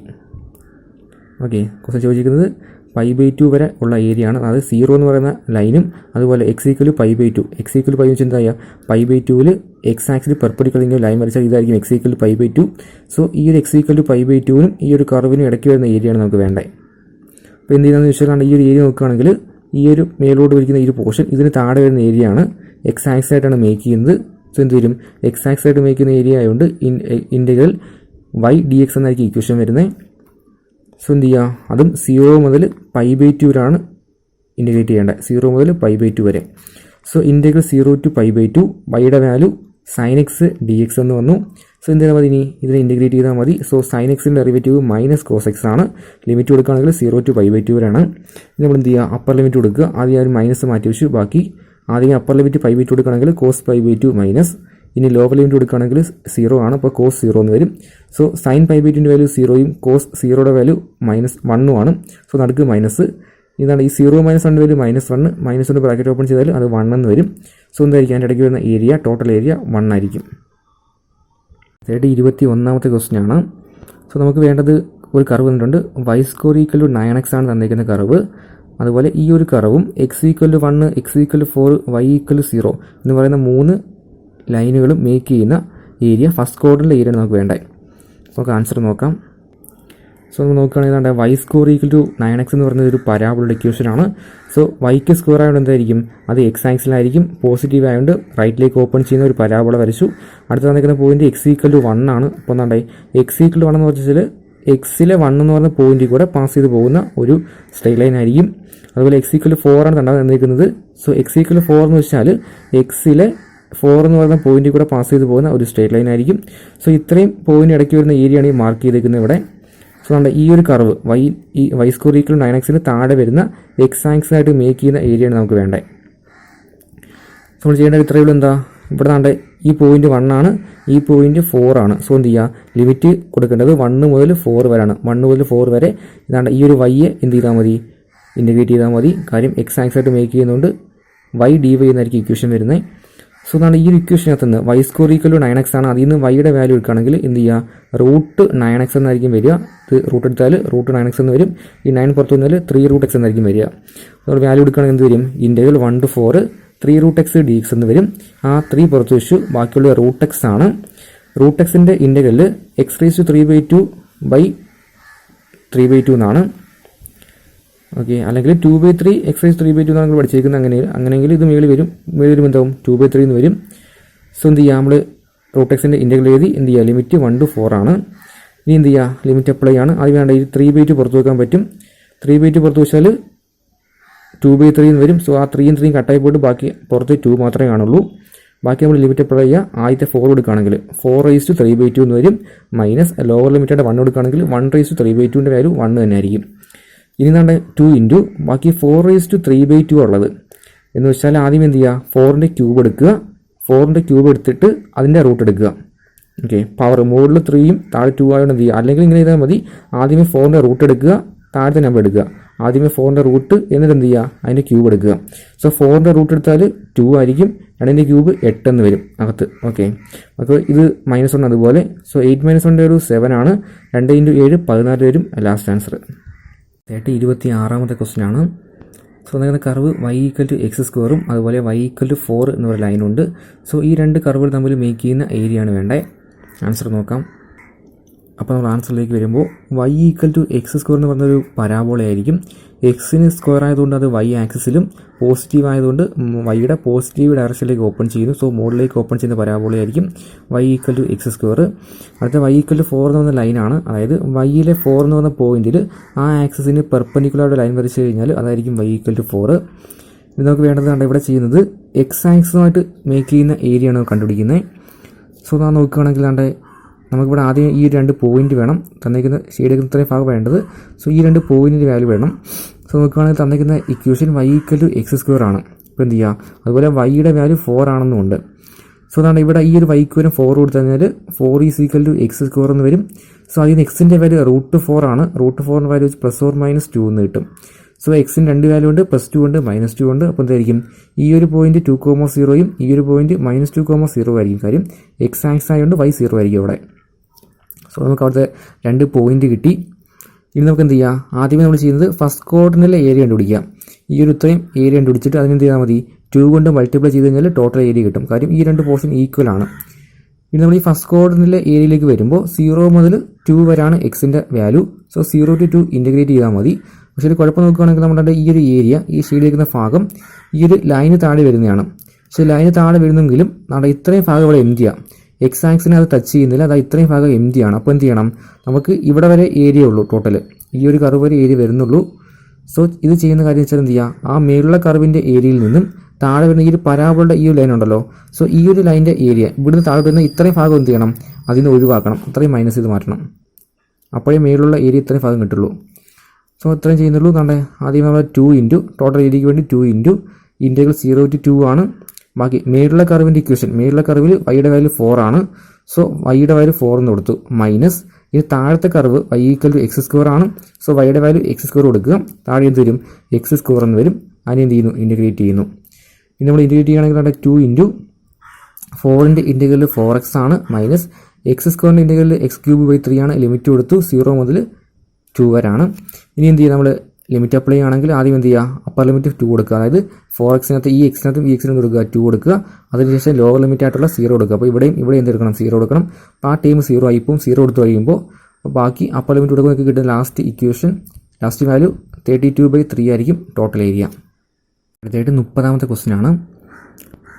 ഓക്കെ, ക്വസ്റ്റ്യൻ ചോദിച്ചിരിക്കുന്നത് π/2 വരെ ഉള്ള ഏരിയ ആണ്. അതായത് 0 എന്ന് പറയുന്ന ലൈനും അതുപോലെ x equal to π/2. X equal pi വെച്ച് എന്താ ചെയ്യുക, π/2ൽ എക്സ് ആക്സിൽ പെർപെൻഡിക്കുലർ ഇങ്ങനെ ലൈൻ വരച്ചാൽ ഇതായിരിക്കും എക്സ് ഈക്വൽ ടു π/2. സോ ഈ ഒരു എക്സ് ഈക്വൽ ടു π/2നും ഈ ഒരു കർവിനും ഇടയ്ക്ക് വരുന്ന ഏരിയയാണ് നമുക്ക് വേണ്ടത്. അപ്പോൾ എന്ത് ചെയ്യുന്നതെന്ന് വെച്ചാൽ ഈ ഒരു ഏരിയ നോക്കുകയാണെങ്കിൽ ഈ ഒരു മേലോട്ട് വിരിക്കുന്ന ഈ ഒരു പോർഷൻ ഇതിന് താഴെ വരുന്ന ഏരിയ ആണ്. എക്സ് ആക്സ് ആയിട്ടാണ് മേക്ക് ചെയ്യുന്നത്. സോ എന്ത് വരും, എക്സ് ആക്സ് ആയിട്ട് മേക്ക് ചെയ്യുന്ന ഏരിയ ആയതുകൊണ്ട് ഇൻ്റഗ്രൽ y dx എന്നായിരിക്കും ഇക്വേഷൻ വരുന്നത്. സോ എന്ത് ചെയ്യുക, അതും 0 മുതൽ π/2 വരെയാണ് ഇൻറ്റഗ്രേറ്റ് ചെയ്യേണ്ടത്. 0 മുതൽ π/2 വരെ. സോ ഇൻറ്റഗ്രൽ 0 ടു π/2, വൈയുടെ value sine x D x എന്ന് വന്നു. സോ എന്ത് ചെയ്താൽ മതി, ഇനി ഇതിനെ ഇൻറ്റഗ്രേറ്റ് ചെയ്താൽ മതി. സോ സൈൻ എക്സിൻ്റെ ഡെറിവേറ്റീവ് മൈനസ് കോസ് എക്സ് ആണ്. ലിമിറ്റ് കൊടുക്കുകയാണെങ്കിൽ 0 ടു π/2 വരെയാണ്. ഇനി നമ്മൾ എന്ത് ചെയ്യുക, അപ്പർ ലിമിറ്റ് കൊടുക്കുക. ആദ്യം ആ ഒരു മൈനസ് മാറ്റി വെച്ചു. ബാക്കി ആദ്യം അപ്പർ ലിമിറ്റ് π/2 കൊടുക്കുകയാണെങ്കിൽ കോസ് π/2 മൈനസ്, ഇനി ലോവർ ലിമിറ്റ് കൊടുക്കുകയാണെങ്കിൽ 0 ആണ്. അപ്പോൾ കോസ് 0 എന്ന് വരും. സോ സൈൻ π/2ൻ്റെ വാല്യൂ 0യും കോസ് 0യുടെ വാല്യൂ -1 ആണ്. സോ നടുക്ക് മൈനസ്, ഇതാണ് ഈ 0 - 1 വാല്യൂ -1, -1 ബ്രാക്കറ്റ് ഓപ്പൺ ചെയ്താൽ അത് 1 എന്ന് വരും. സോ എന്തായിരിക്കും, അതിൻ്റെ ഇടയ്ക്ക് വരുന്ന ഏരിയ ടോട്ടൽ ഏരിയ 1 ആയിരിക്കും. 21ാമത്തെ ക്വസ്റ്റ്യൻ ആണ്. സോ നമുക്ക് വേണ്ടത് ഒരു കർവ് തന്നിട്ടുണ്ട്. y square equal to 9x ആണ് തന്നിരിക്കുന്ന കർവ്. അതുപോലെ ഈ ഒരു കർവും x equal to 1, x equal to 4, y equal to 0 എന്ന് പറയുന്ന 3 ലൈനുകളും മേക്ക് ചെയ്യുന്ന ഏരിയ ഫസ്റ്റ് ക്വാഡ്രൻറ്റിലെ ഏരിയ നമുക്ക് വേണ്ടത്. നമുക്ക് ആൻസർ നോക്കാം. സോ നമ്മൾ നോക്കുകയാണെങ്കിൽ Y square equal to 9x എന്ന് പറയുന്നത് ഒരു പരാബോളയുടെ ഇക്വേഷൻ ആണ്. സോ വൈക്ക് സ്ക്വയർ ആയതുകൊണ്ട് എന്തായിരിക്കും, അത് എക്സ് ആക്സിലായിരിക്കും. പോസിറ്റീവ് ആയതുകൊണ്ട് റൈറ്റിലേക്ക് ഓപ്പൺ ചെയ്യുന്ന ഒരു പരാബോള വരച്ചു. അടുത്ത് തന്നിരിക്കുന്ന പോയിന്റ് എക്സ് ഈക്വൽ ടു 1 ആണ്. അപ്പോൾ എന്താണ്ടായി, എക്സ് ഈക്വൽ ടു 1 എന്ന് വെച്ചാൽ എക്സിലെ 1 എന്ന് പറയുന്ന പോയിന്റിൽ കൂടെ പാസ് ചെയ്ത് പോകുന്ന ഒരു സ്ട്രെയിറ്റ് ലൈൻ ആയിരിക്കും. അതുപോലെ എക്സ് ഈക്വൽ ടു 4 ആണ് തന്നിരിക്കുന്നത്. സോ എക്സ് ഈക്വൽ ടു 4 എന്ന് വെച്ചാൽ എക്സിലെ 4 എന്ന് പറയുന്ന പോയിന്റിൽ കൂടെ പാസ് ചെയ്ത് പോകുന്ന ഒരു സ്ട്രെയിറ്റ് ലൈൻ ആയിരിക്കും. സോ ഇത്രയും പോയിന്റ് ഇടയ്ക്ക് വരുന്ന ഏരിയയാണ് ഈ മാർക്ക് ചെയ്തേക്കുന്നത് ഇവിടെ. സോ നമ്മുടെ ഈ ഒരു curve Y square equal 9x താഴെ വരുന്ന എക്സ് ആക്സിലായിട്ട് മേക്ക് ചെയ്യുന്ന ഏരിയയാണ് നമുക്ക് വേണ്ടത്. സോ നമ്മൾ ചെയ്യേണ്ട ഇത്രയേ ഉള്ളൂ. എന്താ, ഇവിടെ നാണ്ടെ ഈ പോയിന്റ് 1 ആണ്, ഈ പോയിന്റ് 4 ആണ്. സോ എന്ത് ചെയ്യുക, ലിമിറ്റ് കൊടുക്കേണ്ടത് 1 മുതൽ 4 വരെയാണ്. 1 മുതൽ 4 വരെ ഇതാണ്ട് ഈ ഒരു വൈയെ എന്ത് ചെയ്താൽ മതി, ഇൻറ്റഗ്രേറ്റ് ചെയ്താൽ മതി. കാര്യം എക്സ് ആക്സായിട്ട് മേക്ക് ചെയ്യുന്നതുകൊണ്ട് y dy എന്നായിരിക്കും ഇക്വേഷൻ വരുന്നത്. സോ അതാണ് ഈ ഒരു ഇക്വേഷനകത്ത് നിന്ന് Y square equal to 9x ആണ്. അതിൽ നിന്ന് വൈയുടെ വാല്യൂ എടുക്കുകയാണെങ്കിൽ എന്ത് ചെയ്യുക, റൂട്ട് 9x എന്നായിരിക്കും വരിക. ഇത് റൂട്ട് എടുത്താൽ റൂട്ട് 9x എന്ന് വരും. ഈ 9 പുറത്ത് വന്നാൽ 3√x എന്നായിരിക്കും വരിക. അപ്പോൾ വാല്യൂ എടുക്കുകയാണെങ്കിൽ എന്ത് വരും, ഇൻ്റഗ്രൽ 1 to 4 3√x dx എന്ന് വരും. ആ 3 പുറത്ത് വെച്ചു, ബാക്കിയുള്ള √x ആണ്. √xൻ്റെ ഇൻ്റഗ്രൽ x⁵3/2 എന്നാണ്. ഓക്കെ, അല്ലെങ്കിൽ 2/3 എക്സൈസ് 3/2 നമ്മൾ പഠിച്ചേക്കുന്നത് അങ്ങനെയെങ്കിൽ ഇത് മേളിൽ വരുമ്പോൾ എന്താവും 2/3 എന്ന് വരും. സോ എന്ത് ചെയ്യുക, നമ്മൾ റൂട്ട് എക്സിൻ്റെ ഇൻ്റഗ്രൽ എഴുതി എന്ത് ചെയ്യുക, ലിമിറ്റ് 1 to 4 ആണ്. ഇനി എന്ത് ചെയ്യുക, ലിമിറ്റ് അപ്ലൈ ആണ്. അത് വേണ്ട, ഈ 3/2 പുറത്ത് വെക്കാൻ പറ്റും. 3/2 പുറത്ത് വെച്ചാൽ 2/3 എന്ന് വരും. സോ ആ 3 3 കട്ടായി പോയിട്ട് ബാക്കി പുറത്ത് 2 മാത്രമേ കാണുള്ളൂ. ബാക്കി നമ്മൾ ലിമിറ്റ് അപ്ലൈ ചെയ്യുക. ആദ്യത്തെ 4 കൊടുക്കുകയാണെങ്കിൽ 4/3/2 എന്ന് വരും. മൈനസ് ലോവർ ലിമിറ്റായിട്ട് 1 കൊടുക്കുകയാണെങ്കിൽ 1/3/2 വാല്യൂ 1 തന്നെ ആയിരിക്കും. ഇനി നമ്മുടെ 2 ഇൻറ്റു ബാക്കി 4/3/2 ഉള്ളത് എന്ന് വെച്ചാൽ ആദ്യം എന്ത് ചെയ്യുക, 4ൻ്റെ ക്യൂബ് എടുക്കുക. 4ൻ്റെ ക്യൂബ് എടുത്തിട്ട് അതിൻ്റെ റൂട്ട് എടുക്കുക. ഓക്കെ, പവർ മുകളിൽ 3യും താഴെ 2 ആയതുകൊണ്ട് എന്ത് ചെയ്യുക, അല്ലെങ്കിൽ ഇങ്ങനെ ചെയ്താൽ മതി. ആദ്യമേ 4ൻ്റെ റൂട്ട് എടുക്കുക, താഴത്തെ നമ്പർ എടുക്കുക. ആദ്യമേ 4ൻ്റെ റൂട്ട് എന്നിട്ട് എന്ത് ചെയ്യുക, അതിൻ്റെ ക്യൂബ് എടുക്കുക. സോ 4ൻ്റെ റൂട്ട് എടുത്താൽ 2 ആയിരിക്കും. 2ൻ്റെ ക്യൂബ് 8 എന്ന് വരും അകത്ത്. ഓക്കെ, അപ്പോൾ ഇത് -1 അതുപോലെ. സോ 8 - 1 ഒരു 7 ആണ്. 2 × 7 14 വരും ലാസ്റ്റ് ആൻസർ. 26ാമത്തെ ക്വസ്റ്റ്യൻ ആണ്. സോ നിങ്ങളുടെ കർവ് y=x²ഉം അതുപോലെ y=4 എന്നൊരു ലൈനുണ്ട്. സോ ഈ രണ്ട് കർവുകൾ തമ്മിൽ മേക്ക് ചെയ്യുന്ന ഏരിയ ആണ് വേണ്ടത്. ആൻസർ നോക്കാം. അപ്പോൾ നമ്മൾ ആൻസറിലേക്ക് വരുമ്പോൾ y=x² എന്ന് പറഞ്ഞൊരു പരാബോളയായിരിക്കും. എക്സിന് സ്ക്വയർ ആയതുകൊണ്ട് അത് y ആക്സിസിലും പോസിറ്റീവ് ആയതുകൊണ്ട് വൈയുടെ പോസിറ്റീവ് ഡയറക്ഷനിലേക്ക് ഓപ്പൺ ചെയ്യുന്നു. സോ മുകളിലേക്ക് ഓപ്പൺ ചെയ്യുന്ന പരാബോളയായിരിക്കും y=x². അടുത്ത y=4 എന്ന് പറഞ്ഞ ലൈനാണ്. അതായത് വൈയിലെ 4 എന്ന് പറഞ്ഞ പോയിന്റിൽ ആ ആക്സിസിന് പെർപെൻഡിക്കുലർ ലൈൻ വരച്ച് കഴിഞ്ഞാൽ അതായിരിക്കും y=4. ഇത് നമുക്ക് വേണ്ടതാണ് ഇവിടെ ചെയ്യുന്നത് എക്സ് ആക്സിസുമായിട്ട് മേക്ക് ചെയ്യുന്ന ഏരിയ ആണ് കണ്ടുപിടിക്കുന്നത്. സോ നാം നോക്കുകയാണെങ്കിൽ നമുക്കിവിടെ ആദ്യം ഈ 2 പോയിന്റ് വേണം. തന്നിരിക്കുന്ന ഷെയ്ഡിക്കുന്ന ഇത്രയും ഭാഗം വേണ്ടത്. സോ ഈ 2 പോയിന്റിൻ്റെ വാല്യൂ വേണം. സോ നോക്കുകയാണെങ്കിൽ തന്നിരിക്കുന്ന ഇക്വേഷൻ y=x² ആണ്. ഇപ്പോൾ എന്ത് ചെയ്യുക, അതുപോലെ വൈയുടെ വാല്യൂ 4 ആണെന്നുണ്ട്. സോ അതാണ് ഇവിടെ ഈ ഒരു വൈക്ക് വരും 4 കൊടുത്തു കഴിഞ്ഞാൽ 4 = x² എന്ന് വരും. സോ അതിൽ നിന്ന് എക്സിൻ്റെ വാല്യൂ √4 ആണ്. √4 വാല്യൂ +or-2 എന്ന് കിട്ടും. സോ എക്സിന് 2 വാല്യൂ ഉണ്ട്, +2 ഉണ്ട്, -2 ഉണ്ട്. അപ്പോൾ എന്തായിരിക്കും, ഈ ഒരു പോയിന്റ് 2,0യും ഈ ഒരു പോയിന്റ് -2,0 ആയിരിക്കും. കാര്യം എക്സ് ആക്സ് ആയതുകൊണ്ട് y 0 ആയിരിക്കും അവിടെ. സോ നമുക്ക് അവിടുത്തെ 2 പോയിന്റ് കിട്ടി. ഇനി നമുക്ക് എന്ത് ചെയ്യാം, ആദ്യമേ നമ്മൾ ചെയ്യുന്നത് ഫസ്റ്റ് ക്വാഡ്രന്റിലെ ഏരിയ കണ്ടുപിടിക്കുക. ഈ ഒരു ഇത്രയും ഏരിയ കണ്ടുപിടിച്ചിട്ട് അതിന് എന്ത് ചെയ്താൽ മതി, 2 കൊണ്ട് മൾട്ടിപ്ലൈ ചെയ്ത് കഴിഞ്ഞാൽ ടോട്ടൽ ഏരിയ കിട്ടും. കാര്യം ഈ 2 പോർഷൻ ഈക്വൽ ആണ്. ഇനി നമ്മൾ ഈ ഫസ്റ്റ് ക്വാഡ്രന്റിലെ ഏരിയയിലേക്ക് വരുമ്പോൾ 0 മുതൽ 2 വരെയാണ് എക്സിൻ്റെ വാല്യൂ. സോ 0 to 2 ഇൻറ്റഗ്രേറ്റ് ചെയ്താൽ മതി. പക്ഷേ ഒരു കുഴപ്പം നോക്കുകയാണെങ്കിൽ നമ്മുടെ ഈ ഒരു ഏരിയ, ഈ ഷെയ്ഡിലിരിക്കുന്ന ഭാഗം ഈ ഒരു ലൈന് താഴെ വരുന്നതാണ്. പക്ഷേ ലൈന് താഴെ വരുന്നെങ്കിലും നമ്മുടെ ഇത്രയും ഭാഗം ഇവിടെ എംറ്റിയാണ്. എക്സ് ആക്സിനെ അത് ടച്ച് ചെയ്യുന്നില്ല. അത് ഇത്രയും ഭാഗം എംറ്റിയാണ്. അപ്പോൾ എന്ത് ചെയ്യണം, നമുക്ക് ഇവിടെ വരെ ഏരിയ ഉള്ളൂ. ടോട്ടൽ ഈ ഒരു കർവ് വരെ ഏരിയ വരുന്നുള്ളൂ. സോ ഇത് ചെയ്യുന്ന കാര്യം വെച്ചാൽ എന്ത് ചെയ്യുക, ആ മേലുള്ള കർവിൻ്റെ ഏരിയയിൽ നിന്നും താഴെ വരുന്ന ഈ ഒരു പരാബോളുടെ ഈ ഒരു ലൈൻ ഉണ്ടല്ലോ. സോ ഈ ഒരു ലൈൻ്റെ ഏരിയ ഇവിടുന്ന് താഴെ വരുന്ന ഇത്രയും ഭാഗം എന്ത് ചെയ്യണം, അതിന് ഒഴിവാക്കണം. ഇത്രയും മൈനസ് ചെയ്ത് മാറ്റണം. അപ്പോഴേ മേലുള്ള ഏരിയ ഇത്രയും ഭാഗം കിട്ടുള്ളൂ. സോ ഇത്രയും ചെയ്യുന്നുള്ളൂ. ആദ്യം നമ്മൾ 2 ഇൻറ്റു ടോട്ടൽ ഏരിയയ്ക്ക് വേണ്ടി 2 ഇൻറ്റു ഇൻറ്റഗ്രൽ 0 to 2 ആണ്. ബാക്കി മേലുള്ള കർവിൻ്റെ ഇക്വേഷൻ, മേലുള്ള കർവിൽ വൈയുടെ വാല്യൂ 4 ആണ്. സോ വൈയുടെ വാല്യൂ 4 എന്ന് കൊടുത്തു. മൈനസ് ഈ താഴത്തെ കർവ് y=x² ആണ്. സോ വൈയുടെ വാല്യൂ x² കൊടുക്കുക. താഴെ എന്ത് വരും, x² എന്ന് വരും. അതിനെ എന്ത് ചെയ്യുന്നു, ഇൻറ്റഗ്രേറ്റ് ചെയ്യുന്നു. ഇനി നമ്മൾ ഇൻറ്റഗ്രേറ്റ് ചെയ്യുകയാണെങ്കിൽ 2 ഇൻറ്റു 4ൻ്റെ ഇൻറ്റഗ്രൽ 4x ആണ്. മൈനസ് x² ഇൻറ്റഗ്രൽ x³/3 ആണ്. ലിമിറ്റ് കൊടുത്തു 0 മുതൽ 2 വരെയാണ്. ഇനി എന്ത് ചെയ്യുക, നമ്മൾ ലിമിറ്റ് അപ്ലൈ ചെയ്യുകയാണെങ്കിൽ ആദ്യം എന്ത് ചെയ്യുക, അപ്പർ ലിമിറ്റ് 2 കൊടുക്കുക. അതായത് 4x-നകത്ത് ഈ എക്സിനകത്തും ഈ എക്സിനും കൊടുക്കുക 2 കൊടുക്കുക. അതിനുശേഷം ലോവർ ലിമിറ്റ് ആയിട്ടുള്ള 0 കൊടുക്കുക. അപ്പോൾ ഇവിടെ എന്ത് എടുക്കണം, 0 കൊടുക്കണം. അപ്പോൾ ആ ടൈം 0 ആയിപ്പോൾ 0 കൊടുത്ത് കഴിയുമ്പോൾ ബാക്കി അപ്പർ ലിമിറ്റ് കൊടുക്കുക കിട്ടുന്ന ലാസ്റ്റ് ഇക്വേഷൻ, ലാസ്റ്റ് വാല്യൂ 32/3 ആയിരിക്കും ടോട്ടൽ ഏരിയ. അടുത്തായിട്ട് 30ാമത്തെ ക്വസ്റ്റ്യൻ ആണ്.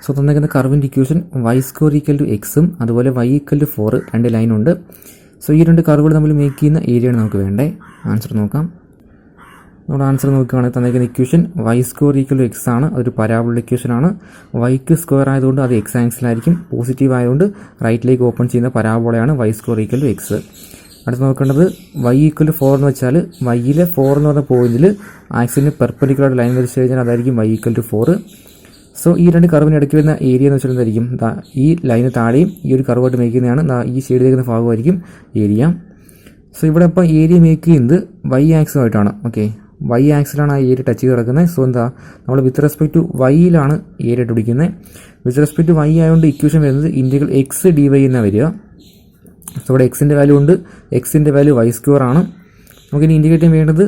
സോ തന്നിരിക്കുന്ന കർവിൻ്റെ ഇക്വേഷൻ y² എക്സും അതുപോലെ y=4 2 ലൈനുണ്ട്. സോ ഈ 2 കർവുകൾ തമ്മിൽ മേക്ക് ചെയ്യുന്ന ഏരിയയാണ് നമുക്ക് വേണ്ടത്. ആൻസർ നോക്കാം. നമ്മുടെ ആൻസർ നോക്കുകയാണെങ്കിൽ തന്നിരിക്കുന്ന ഇക്വേഷൻ y² എക്സ് ആണ്. അതൊരു പരാബോള ഇക്വേഷൻ ആണ്. വൈക്ക് സ്ക്വയർ ആയതുകൊണ്ട് അത് എക്സ് ആക്സിലായിരിക്കും. പോസിറ്റീവ് ആയതുകൊണ്ട് റൈറ്റിലേക്ക് ഓപ്പൺ ചെയ്യുന്ന പരാബോളയാണ് y² എക്സ്. അടുത്ത് നോക്കേണ്ടത് y=4 എന്ന് വെച്ചാൽ വൈയിലെ 4 എന്ന് പറഞ്ഞ പോയിന്റിൽ ആക്സിന് പെർപെൻഡിക്കുലർ ലൈൻ വരച്ച് കഴിഞ്ഞാൽ അതായിരിക്കും y=4. സോ ഈ 2 കർവിന് ഇടയ്ക്ക് വരുന്ന ഏരിയ എന്ന് വെച്ചാൽ എന്തായിരിക്കും, ഈ ലൈന് താഴെയും ഈ ഒരു കർവായിട്ട് മേക്ക് ചെയ്യുന്നതാണ്. ഈ ഷെയ്ഡിലേക്കുന്ന ഭാഗമായിരിക്കും ഏരിയ. സോ ഇവിടെ ഇപ്പോൾ ഏരിയ മേക്ക് ചെയ്യുന്നത് y ആക്സുമായിട്ടാണ്. ഓക്കെ, y ആക്സിലാണ് ആ ഏരിയ ടച്ച് ചെയ്ത് കിടക്കുന്നത്. സോ നമ്മൾ വിത്ത് റെസ്പെക്ട് ടു വൈയിലാണ് ഏരിയ പിടിക്കുന്നത്. വിത്ത് റെസ്പെക്ട് ടു y ആയതുകൊണ്ട് ഇക്വേഷൻ വരുന്നത് ഇൻറ്റഗ്രൽ x/dy എന്നാണ് വരിക. സോ ഇവിടെ എക്സിൻ്റെ വാല്യൂ ഉണ്ട്, എക്സിൻ്റെ വാല്യൂ y² ആണ്. നമുക്കിനി ഇൻറ്റിഗ്രേറ്റ് വേണ്ടത്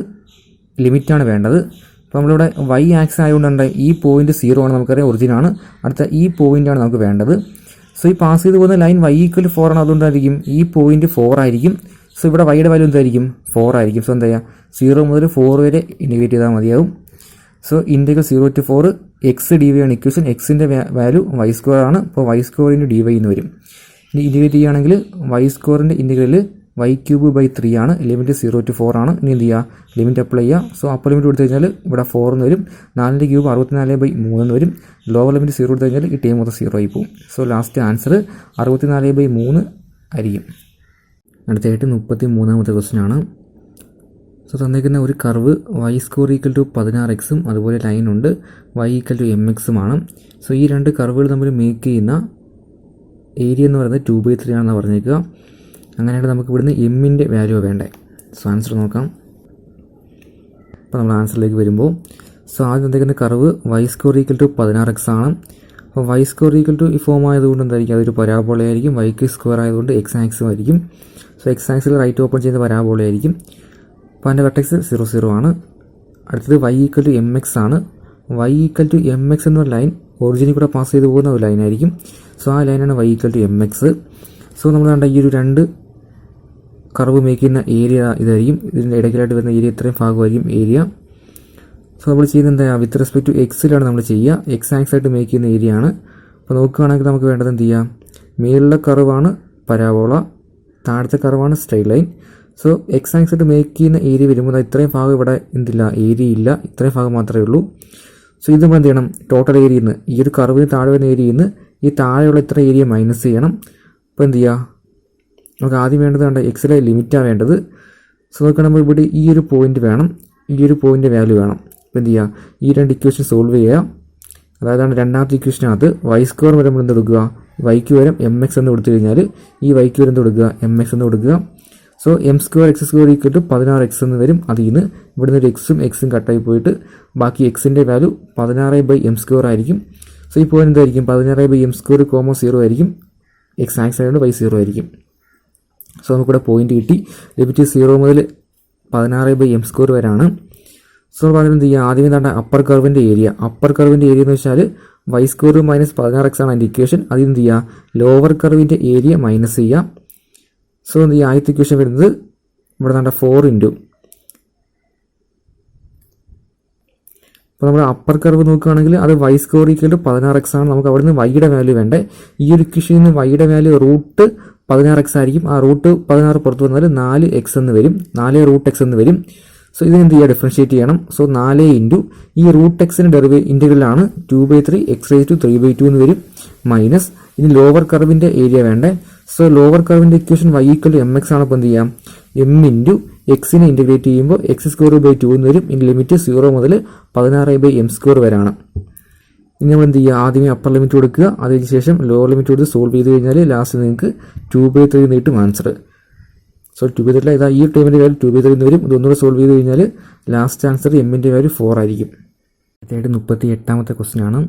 ലിമിറ്റാണ് വേണ്ടത്. അപ്പോൾ നമ്മളിവിടെ y ആക്സ് ആയതുകൊണ്ട് ഈ പോയിന്റ് 0 ആണ്, നമുക്കറിയാം ഒറിജിനാണ്. അടുത്ത ഈ പോയിൻ്റാണ് നമുക്ക് വേണ്ടത്. സോ ഈ പാസ് ചെയ്ത് പോകുന്ന ലൈൻ y=4 ആണ്. അതുകൊണ്ടായിരിക്കും ഈ പോയിന്റ് 4 ആയിരിക്കും. സോ ഇവിടെ വൈയുടെ വാല്യൂ എന്തായിരിക്കും 4 ആയിരിക്കും. സോ എന്താ ചെയ്യുക 0 മുതൽ 4 വരെ ഇൻഡിക്കേറ്റ് ചെയ്താൽ മതിയാവും. So integral 0 to 4 X D Y ആണ് ഇക്വേഷൻ. എക്സിൻ്റെ വാല്യൂ വൈ സ്ക്വയർ ആണ്. അപ്പോൾ Y square into D Y എന്ന് വരും. ഇനി ഇൻഡിക്കേറ്റ് ചെയ്യുകയാണെങ്കിൽ വൈ സ്ക്വയറിൻ്റെ ഇൻറ്റഗ്രൽ വൈ ക്യൂബ് ബൈ 3 ആണ്. ലിമിറ്റ് 0 to 4 ആണ്. ഇനി എന്ത് ചെയ്യുക ലിമിറ്റ് അപ്ലൈ ചെയ്യുക. സോ അപ്പർ ലിമിറ്റ് കൊടുത്തു കഴിഞ്ഞാൽ ഇവിടെ 4 എന്ന് വരും. 4ൻ്റെ ക്യൂബ് 64/3 എന്ന് വരും. ലോവർ ലിമിറ്റ് 0 കൊടുത്തു കഴിഞ്ഞാൽ ഈ ടൈം മൊത്തം 0 ആയി പോകും. സോ ലാസ്റ്റ് ആൻസർ 64/3 ആയിരിക്കും. അടുത്തായിട്ട് 33ാമത്തെ ക്വസ്റ്റ്യൻ ആണ്. സോ തന്നിരിക്കുന്ന ഒരു curve Y square equal to 16x അതുപോലെ ലൈനുണ്ട് വൈ ഈക്വൽ ടു mx ആണ്. സോ ഈ രണ്ട് കർവുകൾ തമ്മിൽ മേക്ക് ചെയ്യുന്ന ഏരിയ എന്ന് പറയുന്നത് 2/3 ആണെന്ന് പറഞ്ഞേക്കുക. അങ്ങനെയാണെങ്കിൽ നമുക്ക് ഇവിടുന്ന് എമ്മിൻ്റെ വാല്യൂ വേണ്ടേ. സോ ആൻസർ നോക്കാം. അപ്പോൾ നമ്മൾ ആൻസറിലേക്ക് വരുമ്പോൾ സോ ആദ്യം തന്നിരിക്കുന്ന curve Y square equal to 16x ആണ്. അപ്പോൾ വൈ സ്ക്വയർ ഈക്വൽ ടു ഈ ഫോം ആയതുകൊണ്ട് എന്തായിരിക്കും അതൊരു പരാബോളയായിരിക്കും. വൈക്ക് സ്ക്വയർ ആയതുകൊണ്ട് എക്സ് ആക്സും ആയിരിക്കും. സോ എക്സ് ആക്സിൽ റൈറ്റ് ഓപ്പൺ ചെയ്യുന്ന പരാബോളയായിരിക്കും. അപ്പോൾ അതിൻ്റെ വെർട്ടെക്സ് 0 0 ആണ്. അടുത്തത് വൈ ഈക്വൽ ടു mx ആണ്. വൈ ഈക്വൽ ടു mx എന്നൊരു ലൈൻ ഒറിജിനിൽ കൂടെ പാസ് ചെയ്ത് പോകുന്ന ഒരു ലൈനായിരിക്കും. സോ ആ ലൈനാണ് Y equal to mx. So നമ്മൾ കണ്ട ഈ ഒരു രണ്ട് കർവ് മേക്ക് ചെയ്യുന്ന ഏരിയ ഇതായിരിക്കും. ഇതിൻ്റെ ഇടയ്ക്കിലായിട്ട് വരുന്ന ഏരിയ ഇത്രയും ഭാഗമായിരിക്കും ഏരിയ. സോ നമ്മൾ ചെയ്യുന്നത് എന്താ വിത്ത് റെസ്പെക്ട് ടു എക്സിലാണ് നമ്മൾ ചെയ്യുക. എക്സ് ആക്സ് ആയിട്ട് മേക്ക് ചെയ്യുന്ന ഏരിയ ആണ്. അപ്പോൾ നോക്കുകയാണെങ്കിൽ നമുക്ക് വേണ്ടത് എന്ത് ചെയ്യാം മേളിലെ കർവാണ് പരാബോള, താഴത്തെ കർവാണ് straight line. So x axis ആയിട്ട് മേക്ക് ചെയ്യുന്ന ഏരിയ വരുമ്പോൾ ഇത്രയും ഭാഗം ഇവിടെ എന്തില്ല ഏരിയ ഇല്ല, ഇത്രയും ഭാഗം മാത്രമേ ഉള്ളൂ. സോ ഇത് നമ്മൾ എന്ത് ചെയ്യണം ടോട്ടൽ ഏരിയയിൽ നിന്ന് ഈ ഒരു കർവിന് താഴെ വരുന്ന ഏരിയയിൽ നിന്ന് ഈ താഴെയുള്ള ഇത്ര ഏരിയ മൈനസ് ചെയ്യണം. അപ്പോൾ എന്ത് ചെയ്യുക നമുക്ക് ആദ്യം വേണ്ടത് കണ്ട എക്സിലെ ലിമിറ്റാണ് വേണ്ടത്. സോ നോക്കുക നമ്മൾ ഇവിടെ ഈ ഒരു പോയിന്റ് വേണം, ഈ ഒരു പോയിന്റ് വാല്യൂ വേണം. അപ്പോൾ എന്ത് ചെയ്യുക ഈ രണ്ട് ഇക്വേഷൻ സോൾവ് ചെയ്യുക. അതായത് രണ്ടാമത്തെ ഇക്വേഷനകത്ത് വൈ സ്ക്വയർ വരെ നമ്മൾ എന്ത് കൊടുക്കുക വൈക്ക് വരം mx എന്ന് കൊടുത്തു കഴിഞ്ഞാൽ ഈ വൈക്ക് വരെ എന്ത് കൊടുക്കുക mx എന്ന് കൊടുക്കുക. So m square X square equal to 16x എന്ന് വരും. അതിൽ നിന്ന് ഇവിടുന്ന് ഒരു എക്സും കട്ടായി പോയിട്ട് ബാക്കി എക്സിൻ്റെ വാല്യൂ 16/m² ആയിരിക്കും. സോ ഈ പോയിന്റ് എന്തായിരിക്കും 16/m² കോമ 0 ആയിരിക്കും. എക്സ് ആക്സ് ആയതുകൊണ്ട് y 0 ആയിരിക്കും. സോ നമുക്കിവിടെ പോയിന്റ് കിട്ടി. ലിമിറ്റ് 0 മുതൽ 16/m² വരെയാണ്. സോ പറയുന്നത് എന്ത് ചെയ്യുക ആദ്യം എന്താണ് അപ്പർ കർവിൻ്റെ ഏരിയ എന്ന് വെച്ചാൽ വൈ സ്ക്വയർ മൈനസ് 16x ആണ് അതിൻ്റെ ഇക്വേഷൻ. അതിൽ എന്ത് ചെയ്യുക ലോവർ കർവിൻ്റെ ഏരിയ മൈനസ് ചെയ്യുക. സോ എന്ത് ചെയ്യുക ആദ്യത്തെ ഇക്വേഷൻ വരുന്നത് ഇവിടെ വേണ്ട 4 ഇൻറ്റു അപ്പോൾ നമ്മൾ അപ്പർ കർവ് നോക്കുകയാണെങ്കിൽ അത് Y square equal to 16x ആണ്. നമുക്ക് അവിടെ നിന്ന് വൈയുടെ വാല്യൂ വേണ്ടേ. ഈ ഒരു ഇക്വേഷനിൽ നിന്ന് വൈയുടെ വാല്യൂ റൂട്ട് 16x ആയിരിക്കും. ആ റൂട്ട് 16 പുറത്ത് വന്നാൽ 4x എന്ന് വരും, 4√x എന്ന് വരും. സോ ഇത് എന്ത് ചെയ്യുക ഡിഫറൻഷിയേറ്റ് ചെയ്യണം. സോ 4 ഇൻറ്റു ഈ റൂട്ട് എക്സിൻ്റെ ഇൻറ്റഗ്രലാണ് 2/3 x⁵3/2 എന്ന് വരും മൈനസ് ഇനി ലോവർ കർവിൻ്റെ ഏരിയ വേണ്ടേ. സോ ലോവർ കർവിൻ്റെ equation y equal to mx ആണ്. അപ്പോൾ എന്ത് ചെയ്യാം m ഇൻറ്റു എക്സിനെ ഇൻറ്റഗ്രേറ്റ് ചെയ്യുമ്പോൾ x²/2 എന്ന് വരും. ഇനി ലിമിറ്റ് 0 മുതൽ 16/m² വരെയാണ്. ഇനി നമ്മൾ എന്ത് ചെയ്യുക ആദ്യമേ അപ്പർ ലിമിറ്റ് കൊടുക്കുക, അതിനുശേഷം ലോവർ ലിമിറ്റ് കൊടുത്ത് സോൾവ് ചെയ്ത് കഴിഞ്ഞാൽ ലാസ്റ്റ് നിങ്ങൾക്ക് 2/3 എന്ന് കിട്ടും ആൻസർ. സോ 2/3 ഇതാ ഈ ടൈമിൻ്റെ വാല്യൂ 2/3 എന്ന് വരും. ഇതൊന്നുകൂടെ സോൾവ് ചെയ്ത് കഴിഞ്ഞാൽ ലാസ്റ്റ് ആൻസർ എമ്മിൻ്റെ വാല്യൂ 4 ആയിരിക്കും. അടുത്തായിട്ട് 38ാമത്തെ ക്വസ്റ്റ്യൻ ആണ്.